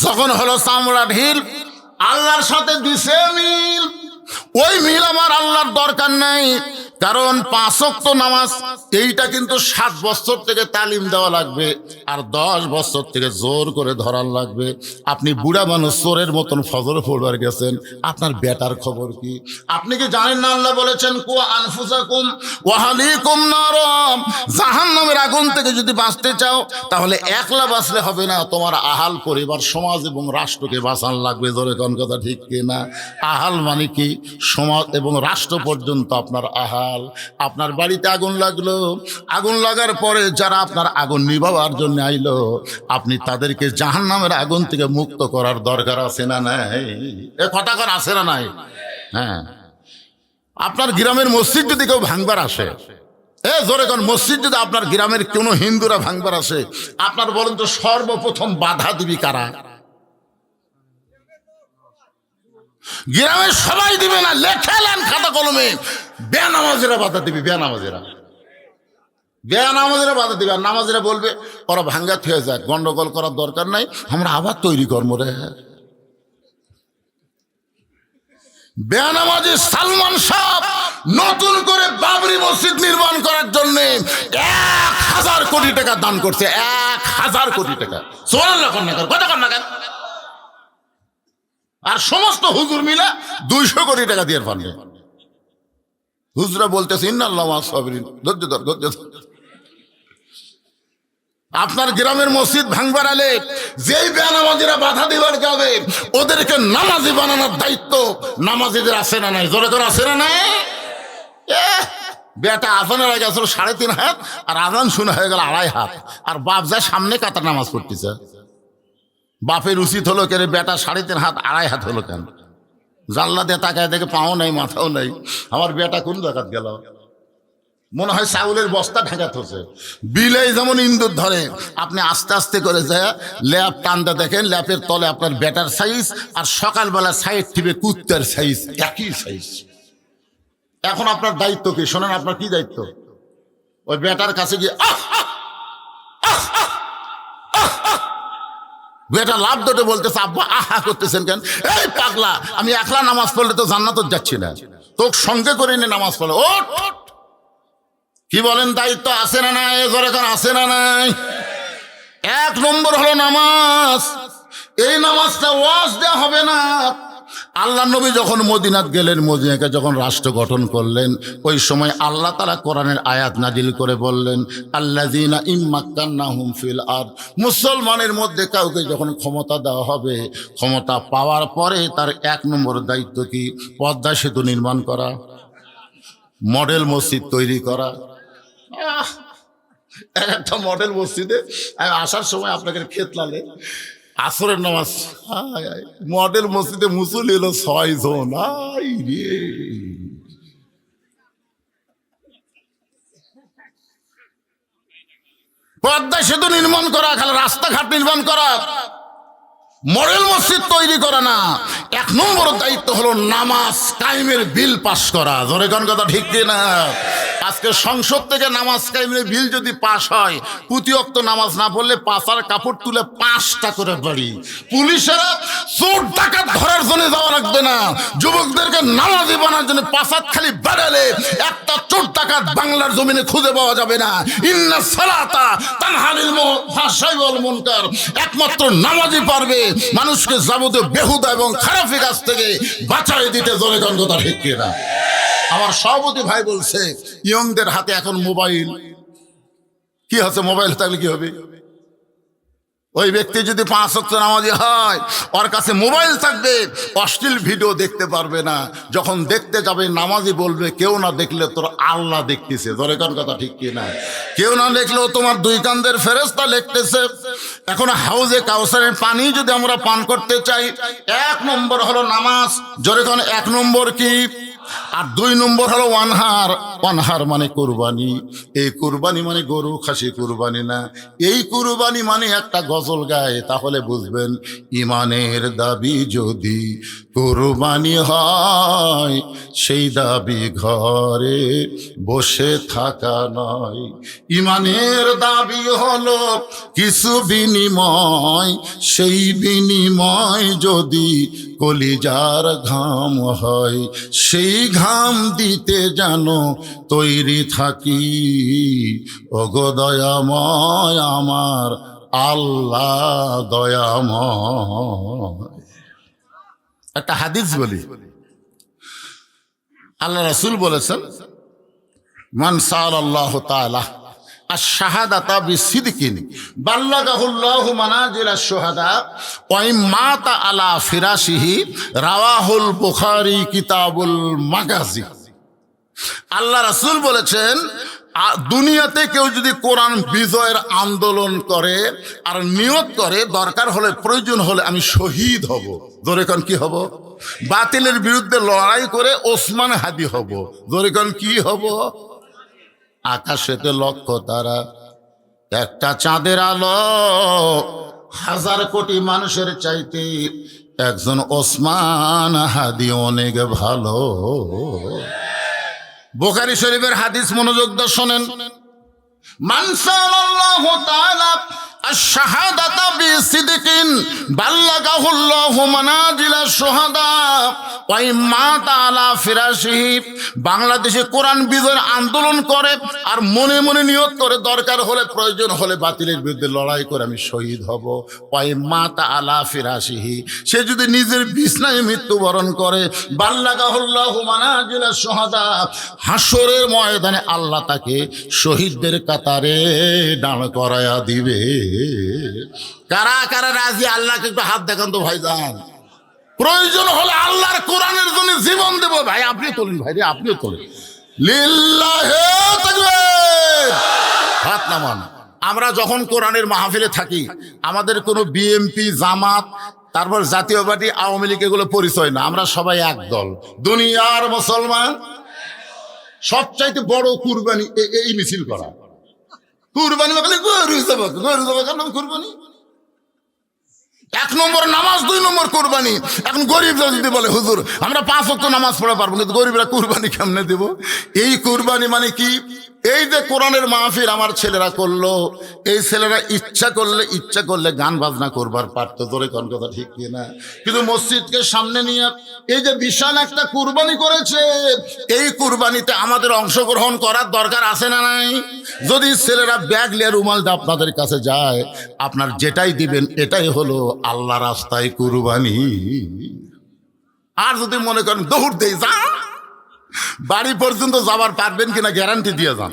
যখন হলো চামড়া ঢিল, আল্লাহর সাথে দিছে মিল। ওই মিল আমার আল্লাহর দরকার নাই, কারণ 5 ওয়াক্ত নামাজ এইটা কিন্তু 7 বছর থেকে তালিম দেওয়া লাগবে আর 10 বছর থেকে জোর করে ধরার লাগবে। আপনি বুড়া মানুষ চোরের মতন ফজর পড়বার গেছেন, আপনার বেটার খবর কি? আপনি কি জানেন না আল্লাহ বলেছেন কু আনফুসাকুম ওয়া আহলিকুম নার, জাহান্নামের আগুন থেকে যদি বাঁচতে চাও তাহলে একলা বাঁচলে হবে না, তোমার আহাল পরিবার, সমাজ এবং রাষ্ট্রকে বাঁচান লাগবে। জোরে কোন কথা, ঠিক কিনা? আহাল মানে কি? সমাজ এবং রাষ্ট্র পর্যন্ত আপনার আহাল। আপনার বাড়িতে আগুন লাগলো, আগুন লাগার পরে যারা আপনার আগুন নিভাবার জন্য আইলো, আপনি তাদেরকে জাহান্নামের আগুন থেকে মুক্ত করার দরকার আছে না নাই? এ কথা কর, আছে না নাই? হ্যাঁ। আপনার গ্রামের মসজিদ যদি কেউ ভাঙবার আসে, জোরে কোন, মসজিদ যদি আপনার গ্রামের কোনো হিন্দুরা ভাঙবার আসে, আপনার বলেন তো সর্বপ্রথম বাধা দিবি কারা? গ্রামের সবাই দিবে না, লেখালেন খাতা কলমে, বেনামাজিরা বাধা দিবি। বেনামাজিরা বাধা দিবে। আর নামাজিরা বলবে ওরা ভাঙ্গা থুয়ে যাক, গন্ডগোল করার দরকার নাই, আমরা আবার তৈরি করবো রে। বেনামাজি সালমান শাহ নতুন করে বাবরি মসজিদ নির্মাণ করার জন্য 1000 কোটি টাকা দান করছে। 1000 কোটি টাকা। সুবহানাল্লাহ কর না, কথা কর না কেন? আর সমস্ত হুজুর মিলে 200 কোটি টাকা দিয়ে পারবে। হুজুরা বলতেছে ইন্নাল্লাহু মা'আস সাবিরিন, ধৈর্য ধর, ধৈর্য ধর। আপনার গ্রামের মসজিদ ভাঙবার আলে যেই বেনামাজিরা বাধা দিবার যাবে, ওদেরকে নামাজি বানানোর দায়িত্ব নামাজিদের আছে না নাই? জোরে করে আছে না নাই? বেটা আজানের আগে আসলে 3.5 হাত, আর আজান শুনে হয়ে গেল 2.5 হাত, আর বাপ যায় সামনে কাতার নামাজ পড়তেছে। বাপের উচিত হলো কেন, বেটা 3.5 হাত 2.5 হাত হলো কেন? জানলা দিয়ে তাকায় দেখে পাও নাই, মাথাও নাই, আমার বেটা কোন জায়গাত গেল? মনে হয় চাউলের বস্তা ঢাকাত হচ্ছে। বিলে যেমন ইন্দুর ধরে, আপনি আস্তে আস্তে করে যায় ল্যাপ টানতে দেখেন, ল্যাপের তলে আপনার বেটার সাইজ আর সকালবেলা সাইড টিপে কুত্তার সাইজ, একই সাইজ। এখন আপনার দায়িত্ব কি শোনেন, আপনার কি দায়িত্ব? ওই বেটার কাছে গিয়ে বেটা লাভ দোটে বলতেছে, আব্বা আহা করতেছেন কেন? এই পাগলা, আমি একলা নামাজ পড়লে তো জান্নাত যাচ্ছি না, তোকে সঙ্গে করে নিয়ে নামাজ পড়লে ওঠ। কি বলেন, দায়িত্ব আছে না নাই? ঘরে কার আছে না নাই? এক নম্বর হলো নামাজ। এই নামাজটা ওয়াজ দেওয়া হবে না। আল্লাহ নবী যখন মদিনাত গেলেন, মদিনাকে যখন রাষ্ট্র গঠন করলেন, ওই সময় আল্লাহ তাআলা কোরআনের আয়াত নাজিল করে বললেন, আল্লাযীনা ইম্মাক্কান্নাহুম ফিল আরদ, মুসলমানের মধ্যে কাউকে যখন ক্ষমতা দেওয়া হবে, ক্ষমতা পাওয়ার পরে তার এক নম্বর দায়িত্ব কি? পদ্মা সেতু নির্মাণ করা, মডেল মসজিদ তৈরি করা। একটা মডেল মসজিদে আমি আসার সময় আপনাকে খেতলালে আসরের নামাজ, মডেল মসজিদে মুসল্লি হলো 6 জন। পদ্মা সেতু নির্মাণ করা, খালি রাস্তাঘাট নির্মাণ করা, মডেল মসজিদ তৈরি করা না। এক নম্বর দায়িত্ব হলো নামাজ কায়েমের বিল পাস করা। ধরে কোন কথা ঠিক কিনা? আজকে সংসদ থেকে নামাজ কায়েমের বিল যদি পাস হয়, প্রতি ওয়াক্ত নামাজ না পড়লে পাছার কাপড় তুলে 5টা করে বাড়ি। পুলিশেরা চোর ডাকাত ধরার জন্য যাওয়া লাগবে না, যুবকদেরকে নামাজি বানার জন্য পাছাত খালি বাড়ালে একটা চোর ডাকাত বাংলার জমিনে খুঁজে পাওয়া যাবে না। ইন্না সালাতা তানহানিল ফাহশাই ওয়াল মুনকার, একমাত্র নামাজি পারবে মানুষকে যাবতীয় বেহুদা এবং খারাপি কাজ থেকে বাঁচাই দিতে। জোরে কোন কথা ঠিক কিনা? আমার সভাপতি ভাই বলছে, ইয়ংদের হাতে এখন মোবাইল। কি হচ্ছে? মোবাইল থাকলে কি হবে? ওই ব্যক্তি যদি 5 ওয়াক্ত নামাজি হয়, ওর কাছে মোবাইল থাকবে, অশ্লীল ভিডিও দেখতে পারবে না। যখন দেখতে যাবে নামাজি বলবে, কেউ না দেখলে তোর আল্লাহ দেখতেছে। ধরে কোন কথা ঠিক কিনা? কেউ না দেখলেও তোমার 2 কাঁধের ফেরেশতা দেখতেছে। এখন হাউজে কাউসারের পানি যদি আমরা পান করতে চাই, 1 নম্বর হলো নামাজ। জোরে কোন 1 নম্বর কি? আর 2 নম্বর হলো ওয়ানহার। ওয়ানহার মানে কুরবানি। এই কুরবানি মানে গরু খাসি কুরবানি না, এই কুরবানি মানে একটা গজল গায়, তাহলে বুঝবেন ইমানের দাবি যদি কুরবানি হয়, সেই দাবি ঘরে বসে থাকা নয়। ইমানের দাবি হলো কিছু বিনিময়, সেই বিনিময় যদি কলিজার ঘাম হয়, সেই ঘাম দিতে জানো তৈরি থাকি। ওগো দয়াময় আমার আল্লাহ দয়াময়। একটা হাদিস বলি, আল্লাহ রাসূল বলেছেন, মান সাআলাল্লাহু তাআলা আশ-শাহাদাতা বিসিদকিন বাল্লাগাহুল্লাহু মানাজিলাশ শুহাদা ওয়া ইম্মাতা আলা ফিরাশিহি, রাওয়াহুল বুখারী কিতাবুল মাগাজি। আল্লাহ রাসূল বলেছেন, দুনিয়াতে কেউ যদি কোরআন বিজয়ের আন্দোলন করে আর নিয়ত করে, দরকার হলে প্রয়োজন হলে আমি শহীদ হব। জোরে কোন কি হব? বাতিলের বিরুদ্ধে লড়াই করে ওসমান হাদি হব। জোরে কোন কি হব? আকাশেতে লক্ষ তারা, একটা চাঁদের আলো, 1000 কোটি মানুষের চাইতে একজন ওসমান হাদি অনেক ভালো। বুখারী শরীফের হাদিস মনোযোগ দিয়ে শোনেন, মান সাআলাল্লাহু তাআলা আশ-শাহাদাতা বিসিদকিন বাল্লাগাহুল্লাহু মানাজিলাশ শুহাদা ওয়া ইম্মাতা আলা ফিরাশিহি। বাংলাদেশে কোরআন বিজয়ের আন্দোলন করে আর মনে মনে নিয়ত করে, দরকার হলে প্রয়োজন হলে বাতিলের বিরুদ্ধে লড়াই করে আমি শহীদ হব। ওয়া ইম্মাতা আলা ফিরাশিহি, সে যদি নিজের বিছানায় মৃত্যুবরণ করে, বাল্লাগাহুল্লাহু মানাজিলাশ শুহাদা, হাসরের ময়দানে আল্লাহ তাকে শহীদদের কাতারে দাঁড় করায়া দিবে। কারা কারা রাজি? আল্লাহকে একটু হাত দেখান তো ভাইজান। প্রয়োজন হলে আল্লাহর কোরআনের জন্য জীবন দেব। ভাই আপনি তোলেন, ভাই রে আপনিও তোলেন। লিল্লাহে তাকবীর, হাত নামান। আমরা যখন কোরআনের মাহফিলে থাকি, আমাদের কোনো বিএমপি, জামাত, তারপর জাতীয় পার্টি, আওয়ামী লীগ এগুলো পরিচয় না। আমরা সবাই এক দল, দুনিয়ার মুসলমান। সবচাইতে বড় কুরবানি এই মিছিল করা। কুরবানি মানে গরু জবাই, গরু জবাই কার নাম কুরবানি? এক নম্বর নামাজ, 2 নম্বর কুরবানি। এখন গরিবরা যদি বলে হুজুর আমরা 5 ওয়াক্ত নামাজ পড়া পারবো, কিন্তু গরিবরা কুরবানি কেমনে দেব? এই কুরবানি মানে কি? এই যে কোরআনের মাহফিল আমার ছেলেরা করলো, এই ছেলেরা ইচ্ছা করলে গান বাজনা করবার পারতো, ধরে কোন কথা ঠিক কি না? কিন্তু মসজিদকে সামনে নিয়ে এই যে বিশাল একটা কুরবানি করেছে, এই কুরবানিতে আমাদের অংশগ্রহণ করার দরকার আছে না নাই? যদি ছেলেরা ব্যাগ লিয়ে রুমাল দিয়ে আপনাদের কাছে যায়, আপনার যেটাই দিবেন এটাই হলো আল্লাহ রাস্তায় কুরবানি। আর যদি মনে করেন দৌড় দেই যা, বাড়ি পর্যন্ত যাবার পারবেন কিনা গ্যারান্টি দিয়ে যান।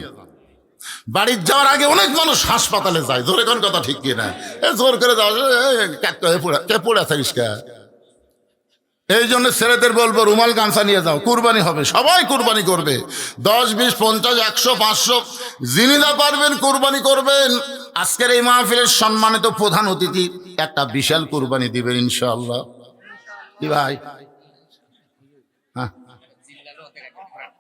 বাড়ির যাওয়ার আগে অনেক মানুষ হাসপাতালে যায়, জোরে কোন কথা ঠিক কিনা? জোর করে যাওয়া কে পড়ে থাকিস কে? এই জন্য ছেলেদের বলবো রুমাল গামছা নিয়ে যাও, কুরবানি হবে, সবাই কুরবানি করবে। 10, 20, 50, 100, 500 যিনি যা পারবেন কুরবানি করবেন। আজকের এই মাহফিলের সম্মানিত প্রধান অতিথি একটা বিশাল কুরবানি দিবেন ইনশাআল্লাহ। কি ভাই? হ্যাঁ,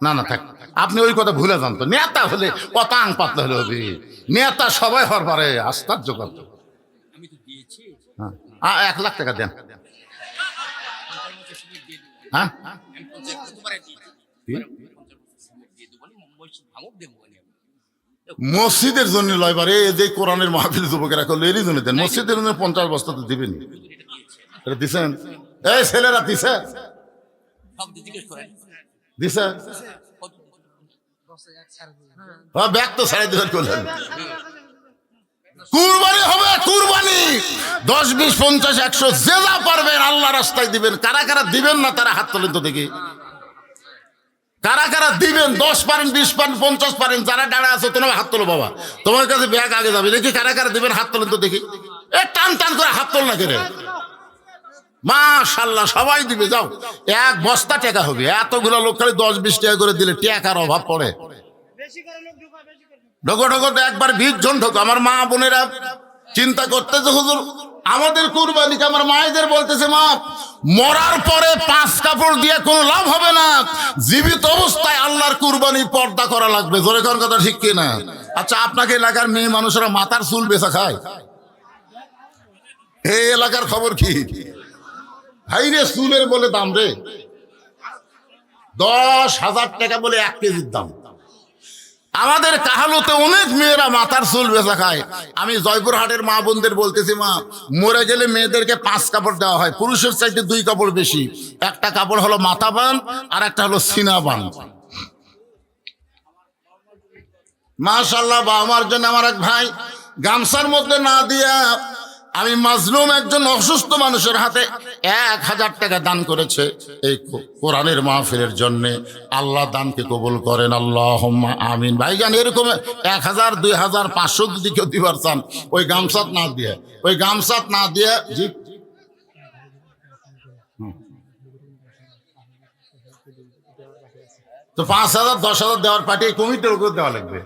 না না থাক, আপনি ওই কথা ভুলে যান তো। নেতা হলে কত আং পাতলা হলে হবে, নেতা সবাই হওয়ার পারে। আশ্চর্য কথা। হ্যাঁ, 1 লাখ টাকা দেন। হ্যাঁ, মসজিদের জন্য লয়বারে যে কোরআনের মাহফিল যুবকেরা করলো এরই জন্য দেন। মসজিদের জন্য 50 বস্তা তো দিবেন, এটা দিছেন? এই ছেলেরা দিছে দিছে ব্যাগ তো ছেড়ে দিবেন করলেন। কুরবানি হবে, কুরবানি 10, 20, 50, 100 যে যা পারবেন আল্লাহ রাস্তায় দিবেন। কারা কারা দিবেন না তারা হাত তোলেন তো দেখি। কারা কারা দিবেন? 10 পারেন, 20 পারেন, 50 পারেন, যারা ডাড়া আছে তোমার হাত তোলো বাবা, তোমার কাছে ব্যাগ আগে যাবে। দেখি কারা কারা দিবেন, হাত তোলেন তো দেখি। এ টান টান করে হাত তোল না কেড়ে। মাশাআল্লাহ, সবাই দিবে। যাও, 1 বস্তা টাকা হবে। এতগুলো লোক খালি 10, 20 টাকা করে দিলে টাকার অভাব পড়ে। ঢোকো ঢোকো তো একবার 20 জন ঢোকো। আমার মা বোনেরা চিন্তা করতেছে হুজুর আমাদের কুরবানিকে, আমার মায়েদের বলতেছে মা মরার পরে 5 কাপড় দিয়ে কোনো লাভ হবে না, জীবিত অবস্থায় আল্লাহর কুরবানি পর্দা করা লাগবে। জোরে কোন কথা ঠিক কি না? আচ্ছা, আপনাকে এলাকার মেয়ে মানুষেরা মাথার চুল বেচা খায়? এই এলাকার খবর কি? হাই রে, চুলের বলে দাম রে 10,000 টাকা বলে 1 কেজির দাম। আমাদের কাহালুতে অনেক মেয়েরা মাথার চুল বেচা খায়। আমি জয়পুরহাটের মা বোনদের বলতেছি মা, মরে গেলে মেয়েদেরকে 5 কাপড় দেওয়া হয়, পুরুষের চাইতে 2 কাপড় বেশি। একটা কাপড় হলো মাথা বান, আর একটা হলো সিনা বান। মাশাআল্লাহ, আমার জন্য আমার এক ভাই গামছার মধ্যে না দিয়া আমি মাজলুম একজন অসুস্থ মানুষের হাতে 1000 টাকা দান করেছে এই কোরআনের মাহফিলের জন্য। আল্লাহ দানকে কবুল করেন, আল্লাহুম্মা আমিন। ভাইজান, এরকম 1000, 2000, 500 যদি কেউ দিবার চান, ওই গামছাত না দিয়ে জি তো 5000, 10,000 দেওয়ার পার্টি এই কমিটির উপর দেওয়া লাগবে।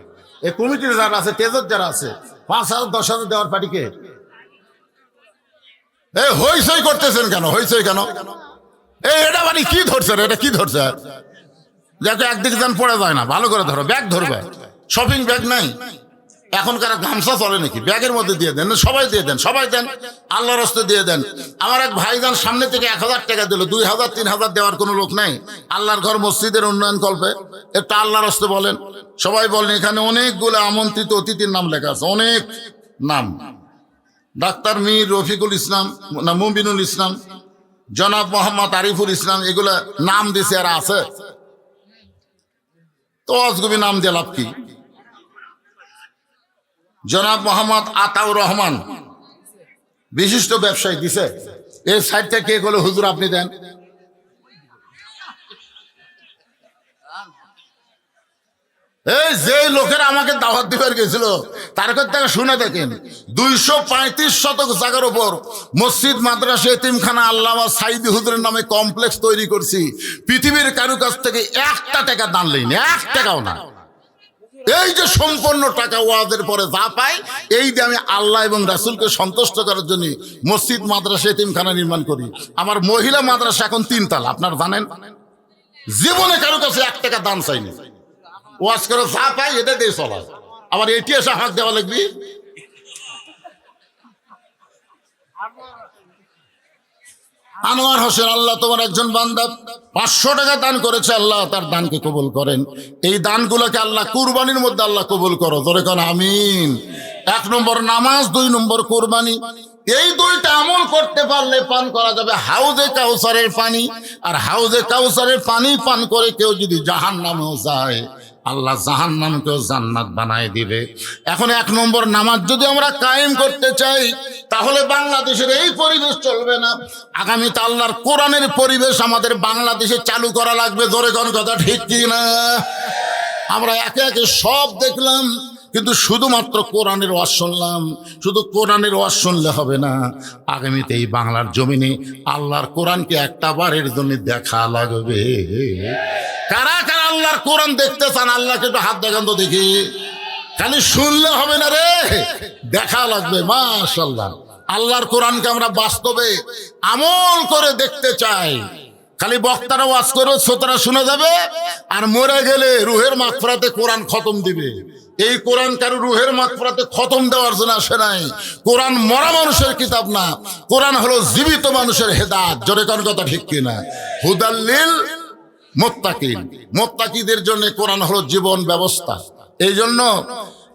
এই কমিটির যারা আছে, তেজত যারা আছে, 5000, 10,000 দেওয়ার পার্টিকে এই হইচই করতেছেন কেন? হইচই কেন? এই এটা মানে কি ধরছে? এটা কি ধরছে? যাতে একদিকে যান পড়ে যায় না, ভালো করে ধরো। ব্যাগ ধরবে, শপিং ব্যাগ নাই এখনকার। গামছা চলে নাকি? ব্যাগের মধ্যে দিয়ে দেন, সবাই দিয়ে দেন, সবাই দেন, আল্লাহর রাস্তায় দিয়ে দেন। আমার এক ভাইজান সামনে থেকে 1000 টাকা দিল, 2000, 3000 দেওয়ার কোনো লোক নাই। আল্লাহর ঘর মসজিদের উন্নয়ন কল্পে একটা আল্লাহর রাস্তায় বলেন, সবাই বলেন। এখানে অনেকগুলো আমন্ত্রিত অতিথির নাম লেখা আছে, অনেক নাম। ডাক্তার মীর রফিকুল ইসলাম, না মুবিনুল ইসলাম, জনাব মোহাম্মদ আরিফুল ইসলাম, এগুলা নাম দিছে আর আছে তো অজগবি নাম দিয়ে লাভ কি? জনাব মোহাম্মদ আতাউর রহমান, বিশিষ্ট ব্যবসায়ী, দিছে। এই সাইডটা কে করলে হুজুর আপনি দেন? এই যে লোকেরা আমাকে দাওয়াত দিবার গেছিল তার কাছ থেকে শুনে দেখেন, 235 শতক জায়গার উপর মসজিদ, মাদ্রাসা, এতিমখানা আল্লামা সাইদি হুজুরের নামে কমপ্লেক্স তৈরি করছি। পৃথিবীর কারো কাছ থেকে 1 টাকা দান লইনি, 1 টাকাও না। এই যে সম্পূর্ণ টাকা ওয়াজের পরে যা পাই, এই যে আমি আল্লাহ এবং রাসূলকে সন্তুষ্ট করার জন্য মসজিদ, মাদ্রাসা, এতিমখানা নির্মাণ করি। আমার মহিলা মাদ্রাসা এখন 3 তলা, আপনারা জানেন। জীবনে কারো কাছে 1 টাকা দান চাইনি। ওয়াজ করে যা পাই এটা দিয়ে চলা। আবার এটি এসে হাঁক দেওয়া লাগবি। আনোয়ার হোসেন, আল্লাহ তোমার একজন বান্দা 500 টাকা দান করেছে, আল্লাহ তার দানকে কবুল করেন। এই দানগুলোকে আল্লাহ কুরবানির মধ্যে আল্লাহ কবুল করো, ধরে কোন আমিন। 1 নম্বর নামাজ, 2 নম্বর কোরবানি। এই দুইটা আমল করতে পারলে পান করা যাবে হাউজে কাউসারের পানি। আর হাউজে কাউসারের পানি পান করে কেউ যদি জাহান্নামেও যায়, আল্লাহ জাহান্নামকেও জান্নাত বানায় দিবে। এখন 1 নম্বর নামাজ যদি আমরা কায়েম করতে চাই, তাহলে বাংলাদেশের এই পরিবেশ চলবে না। আগামীতে আল্লাহর কোরআনের পরিবেশ আমাদের বাংলাদেশে চালু করা লাগবে, ধরে কোন কথা ঠিক কি না? আমরা একে একে সব দেখলাম, কিন্তু শুধুমাত্র কোরআনের ওয়াজ শুনলাম। শুধু কোরআনের ওয়াজ শুনলে হবে না, আগামীতে এই বাংলার জমিনে আল্লাহর কোরআনকে একটা বারের জন্য দেখা লাগবে। কারা কারা আল্লাহর কোরআন দেখতে চান? আল্লাহকে একটু হাত দেখান তো দেখি। খালি শুনলে হবে না রে, দেখা লাগবে। মাশাআল্লাহ, আল্লাহর কোরআনকে আমরা বাস্তবে আমল করে দেখতে চাই। খালি বক্তারা ওয়াজ করে শ্রোতারা শুনে যাবে, আর মরে গেলে রুহের মাগফিরাতে কোরআন খতম দিবে। এই কোরআন কারো রুহের মাগফিরাতে খতম দেওয়ার জন্য আসে নাই। কোরআন মরা মানুষের কিতাব না, কোরআন হলো জীবিত মানুষের হেদায়েত। জোরে কোন কথা ঠিক কিনা? হুদাল্লিল মুত্তাকিন, মুত্তাকিদের জন্য কোরআন হলো জীবন ব্যবস্থা। এই জন্য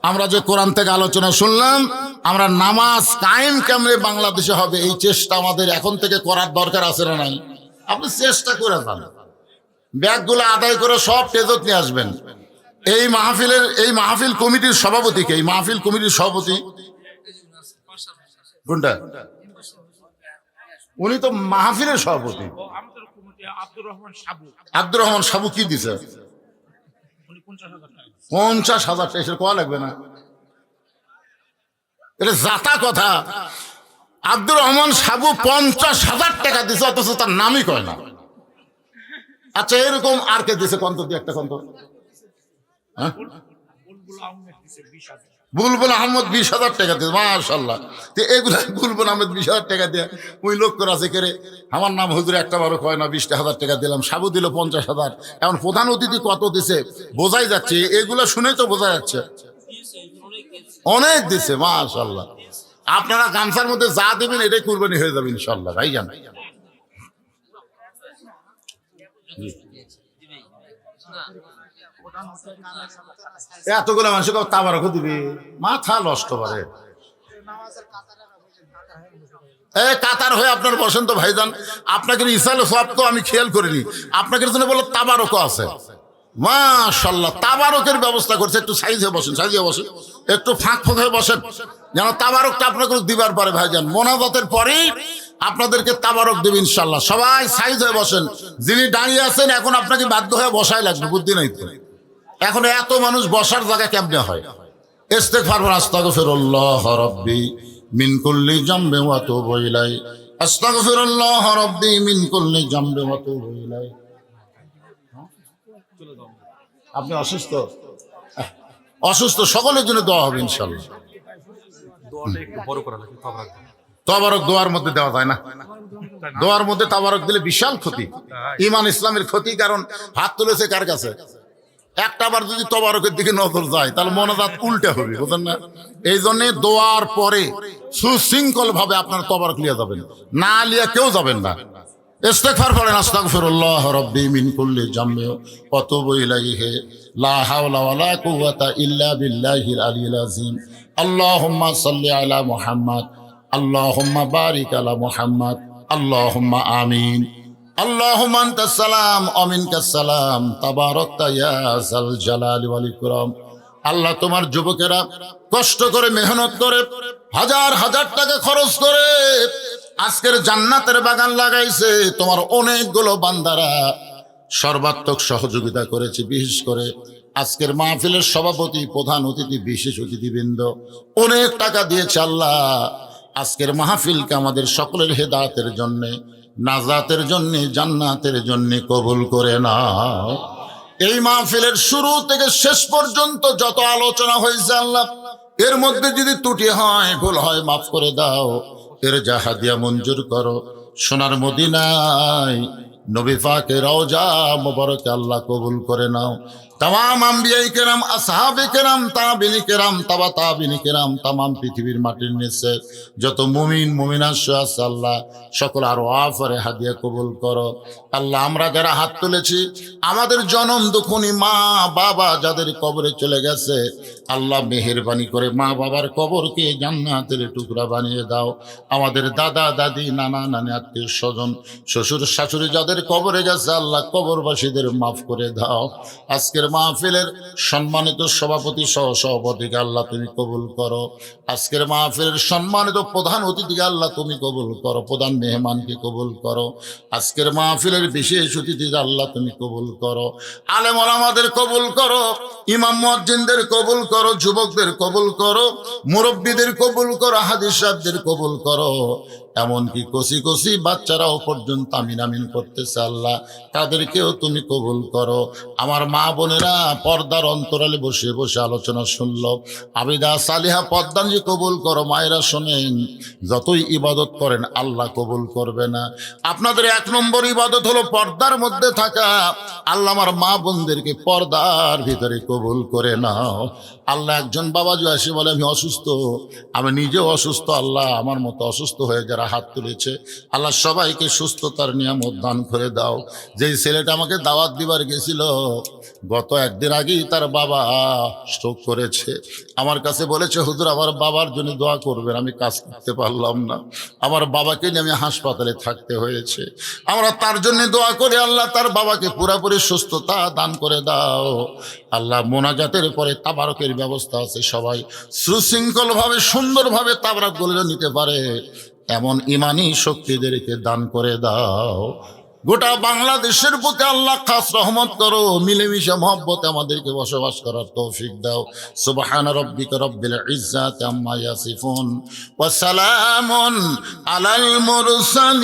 আমরা যে কোরআন থেকে আলোচনা শুনলাম, আমরা নামাজ কায়েম কেমনে বাংলাদেশে হবে, এই চেষ্টা আমাদের এখন থেকে করার দরকার আছে না নাই? আপনি চেষ্টা করে যান, ব্যাগগুলো আদায় করে সব টেজত নিয়ে আসবেন। এই মাহফিল কমিটির সভাপতিকে, এই মাহফিল কমিটির সভাপতি কোনটা? উনি তো মাহফিলের সভাপতি। আব্দুর রহমান সাবু কি দিছে? 50,000 টাকা। এসে কোয়া লাগবে না, এটা জাতা কথা। আব্দুর রহমান সাবু 50,000 টাকা দিছে, অথচ তার নামই কয় না। আচ্ছা, এরকম আর কে দিছে? কন্ত দিয়ে একটা কন্ত। বুলবুল আহমদ 20,000 টাকা দিয়ে, মাশাআল্লাহ। এগুলা বুলবুল আহমদ 20,000 টাকা দিয়ে ওই লোক করে আছে করে আমার নাম হুজুর একটা বারো কয় না, 20,000 টাকা দিলাম। সাবু দিল 50,000। এখন প্রধান অতিথি কত দিছে বোঝাই যাচ্ছে, এগুলা শুনেই তো বোঝা যাচ্ছে অনেক দিছে। মাশাআল্লাহ, আপনারা গামছার মধ্যে যা দেবেন এটাই কুরবানি হয়ে যাবে ইনশাআল্লাহ। ভাই জান, এতগুলো মানুষ তাবারকও দিবে, মাথা নষ্ট করে। কাতার হয়ে আপনার বসেন তো ভাইজান, আপনাকে ইসাল সব তো আমি খেয়াল করিনি, আপনাকে জন্য বললো তাবারকও আছে। মাশাআল্লাহ, তাবারকের ব্যবস্থা করছে। একটু সাইজ হয়ে বসেন, সাইজ হয়ে বসেন, একটু ফাঁক ফাঁক হয়ে বসেন, যেন তাবারকটা আপনাকে দিবার পরে ভাইজান মোনাজাতের পরেই আপনাদেরকে তাবারক দেবে ইনশাআল্লাহ। সবাই সাইজ হয়ে বসেন। যিনি দাঁড়িয়ে আছেন এখন আপনাকে বাধ্য হয়ে বসাই লাগবে, বুদ্ধি নাই তো। এখন এত মানুষ বসার জায়গা কেমনে হয়? ইস্তেগফার পড়ুন, আস্তাগফিরুল্লাহ রাব্বি মিন কুল্লি জামবি ওয়া তুবু ইলাই, আস্তাগফিরুল্লাহ রাব্বি মিন কুল্লি জামবি ওয়া তুবু ইলাই। আপনি অসুস্থ? অসুস্থ, সকলের জন্য দোয়া হবে ইনশাআল্লাহ। তাবারক দোয়ার মধ্যে দেওয়া যায় না, দোয়ার মধ্যে তাবারক দিলে বিশাল ক্ষতি, ঈমান ইসলামের ক্ষতি। কারণ হাত তুলেছে কার কাছে? একটা বার যদি তবারকের দিকে নজর যায় তাহলে মোনাজাত উল্টে হবে, বুঝলেন না? এই জন্য দোয়ার পরে সুশৃঙ্খল ভাবে আপনার তবারক লিয়ে যাবেন, না লিয়ে কেউ যাবেন না। ইস্তেগফার পড়েন, আস্তাগফিরুল্লাহ রাব্বি মিন কুল্লি জামবি ওয়া তুবু ইলাইহি, লা হাওলা ওয়ালা কুওয়াতা ইল্লা বিল্লাহিল আলিয়্যিল আযীম। আল্লাহুম্মা সাল্লি আলা মুহাম্মাদ, আল্লাহুম্মা বারিক আলা মুহাম্মাদ, আল্লাহুম্মা আমিন। আল্লাহুম্মা আনতাস সালাম ওয়া মিনকাস সালাম, তাবারাকতা ইয়া যাল জালালি ওয়াল ইকরাম। আল্লাহ, তোমার যুবকেরা কষ্ট করে মেহনত করে হাজার হাজার টাকা খরচ করে আজকের জান্নাতের বাগান লাগাইছে। তোমার অনেকগুলো বান্দারা সর্বাত্মক সহযোগিতা করেছে। বিশেষ করে আজকের মাহফিলের সভাপতি, প্রধান অতিথি, বিশেষ অতিথিবৃন্দ অনেক টাকা দিয়েছে। আল্লাহ, আজকের মাহফিলকে আমাদের সকলের হেদায়েতের জন্য, নাজাতের জন্য, জান্নাতের জন্য কবুল করে নাও। এই মাহফিলের শুরু থেকে শেষ পর্যন্ত যত আলোচনা হয়েছে আল্লাহ, এর মধ্যে যদি ত্রুটি হয়, ভুল হয়, মাফ করে দাও। এর জাহাদিয়া মঞ্জুর করো। সোনার মদিনায় নবী পাকের রওজা মোবারকে আল্লাহ কবুল করে নাও। तमाम अंबियाई केराम, আসহাবে কেরাম, তাবিনী কেরাম, তাবা তাবিনী কেরাম, तमाम পৃথিবীর মাটির নিচে যত মুমিন মুমিনাত আছে আল্লাহ সকল আর ওয়াফরে হাদিয়া কবুল করো। আল্লাহ আমরা যারা হাত তুলেছি আমাদের জনম দুখুনি মা বাবা যাদের কবরে চলে গেছে আল্লাহ মেহেরবানি করে মা বাবার কবরকে জান্নাতের টুকরা বানিয়ে দাও। আমাদের দাদা দাদি নানা নানি আত্মীয় স্বজন শ্বশুর শাশুড়ি যাদের কবরে গেছে আল্লাহ কবরবাসীদের মাফ করে দাও। আজকের মাহফিলের সম্মানিত সভাপতি সহ সভাপতিকে আল্লাহ তুমি কবুল করো। আজকের মাহফিলের সম্মানিত প্রধান অতিথিকে আল্লাহ তুমি কবুল করো, প্রধান মেহমানকে কবুল করো। আজকের মাহফিলের বিশেষ অতিথিকে আল্লাহ তুমি কবুল করো। আলেম ওলামাদের কবুল করো, ইমাম মুয়াজ্জিনদের কবুল করো, যুবকদের কবুল করো, মুরব্বীদের কবুল করো, হাদিস সাহেবদের কবুল করো। এমনকি কচি কচি বাচ্চারাও পর্যন্ত আমিন আমিন করতেছে আল্লাহ তাদেরকেও তুমি কবুল করো। আমার মা বোনেরা পর্দার অন্তরালে বসে বসে আলোচনা শুনলো, আবিদা সালিহা পদ্মাঞ্জি কবুল করো। মায়েরা শোনেন যতই ইবাদত করেন আল্লাহ কবুল করবে না। আপনাদের এক নম্বর ইবাদত হলো পর্দার মধ্যে থাকা। আল্লাহ আমার মা বোনদেরকে পর্দার ভিতরে কবুল করে নাও। আল্লাহ একজন বাবাজি আসে বলে আমি অসুস্থ, আমি নিজেও অসুস্থ, আল্লাহ আমার মতো অসুস্থ হয়ে যারা হাত তুলেছে আল্লাহ সবাইকে সুস্থতার নিয়ামত দান করে দাও। যেই ছেলেটা আমাকে দাওয়াত দিবার গেছিল গত একদিন আগেই তার বাবা স্ট্রোক করেছে, আমার কাছে বলেছে হুজুর আমার বাবার জন্য দোয়া করবেন, আমি কাজ করতে পারলাম না, আমার বাবাকে নিয়ে আমি হাসপাতালে থাকতে হয়েছে, আমরা তার জন্য দোয়া করি আল্লাহ তার বাবাকে পুরোপুরি সুস্থতা দান করে দাও। আল্লাহ মোনাজাতের পরে তাবারকের ব্যবস্থা আছে, সবাই সুশৃঙ্খলভাবে সুন্দরভাবে তাবারকগুলো নিতে পারে এমন ইমানি শক্তিদেরকে দান করে দাও। গোটা বাংলাদেশের বুকে আল্লাহ খাস রহমত করো, মিলেমিশে মহব্বতে আমাদেরকে বসবাস করার তৌফিক দাও। সুবহান রাব্বিকা রব্বিল ইজ্জাতি আম্মা ইয়াসিফুন ওয়া সালামুন আলাল মুরসালিন।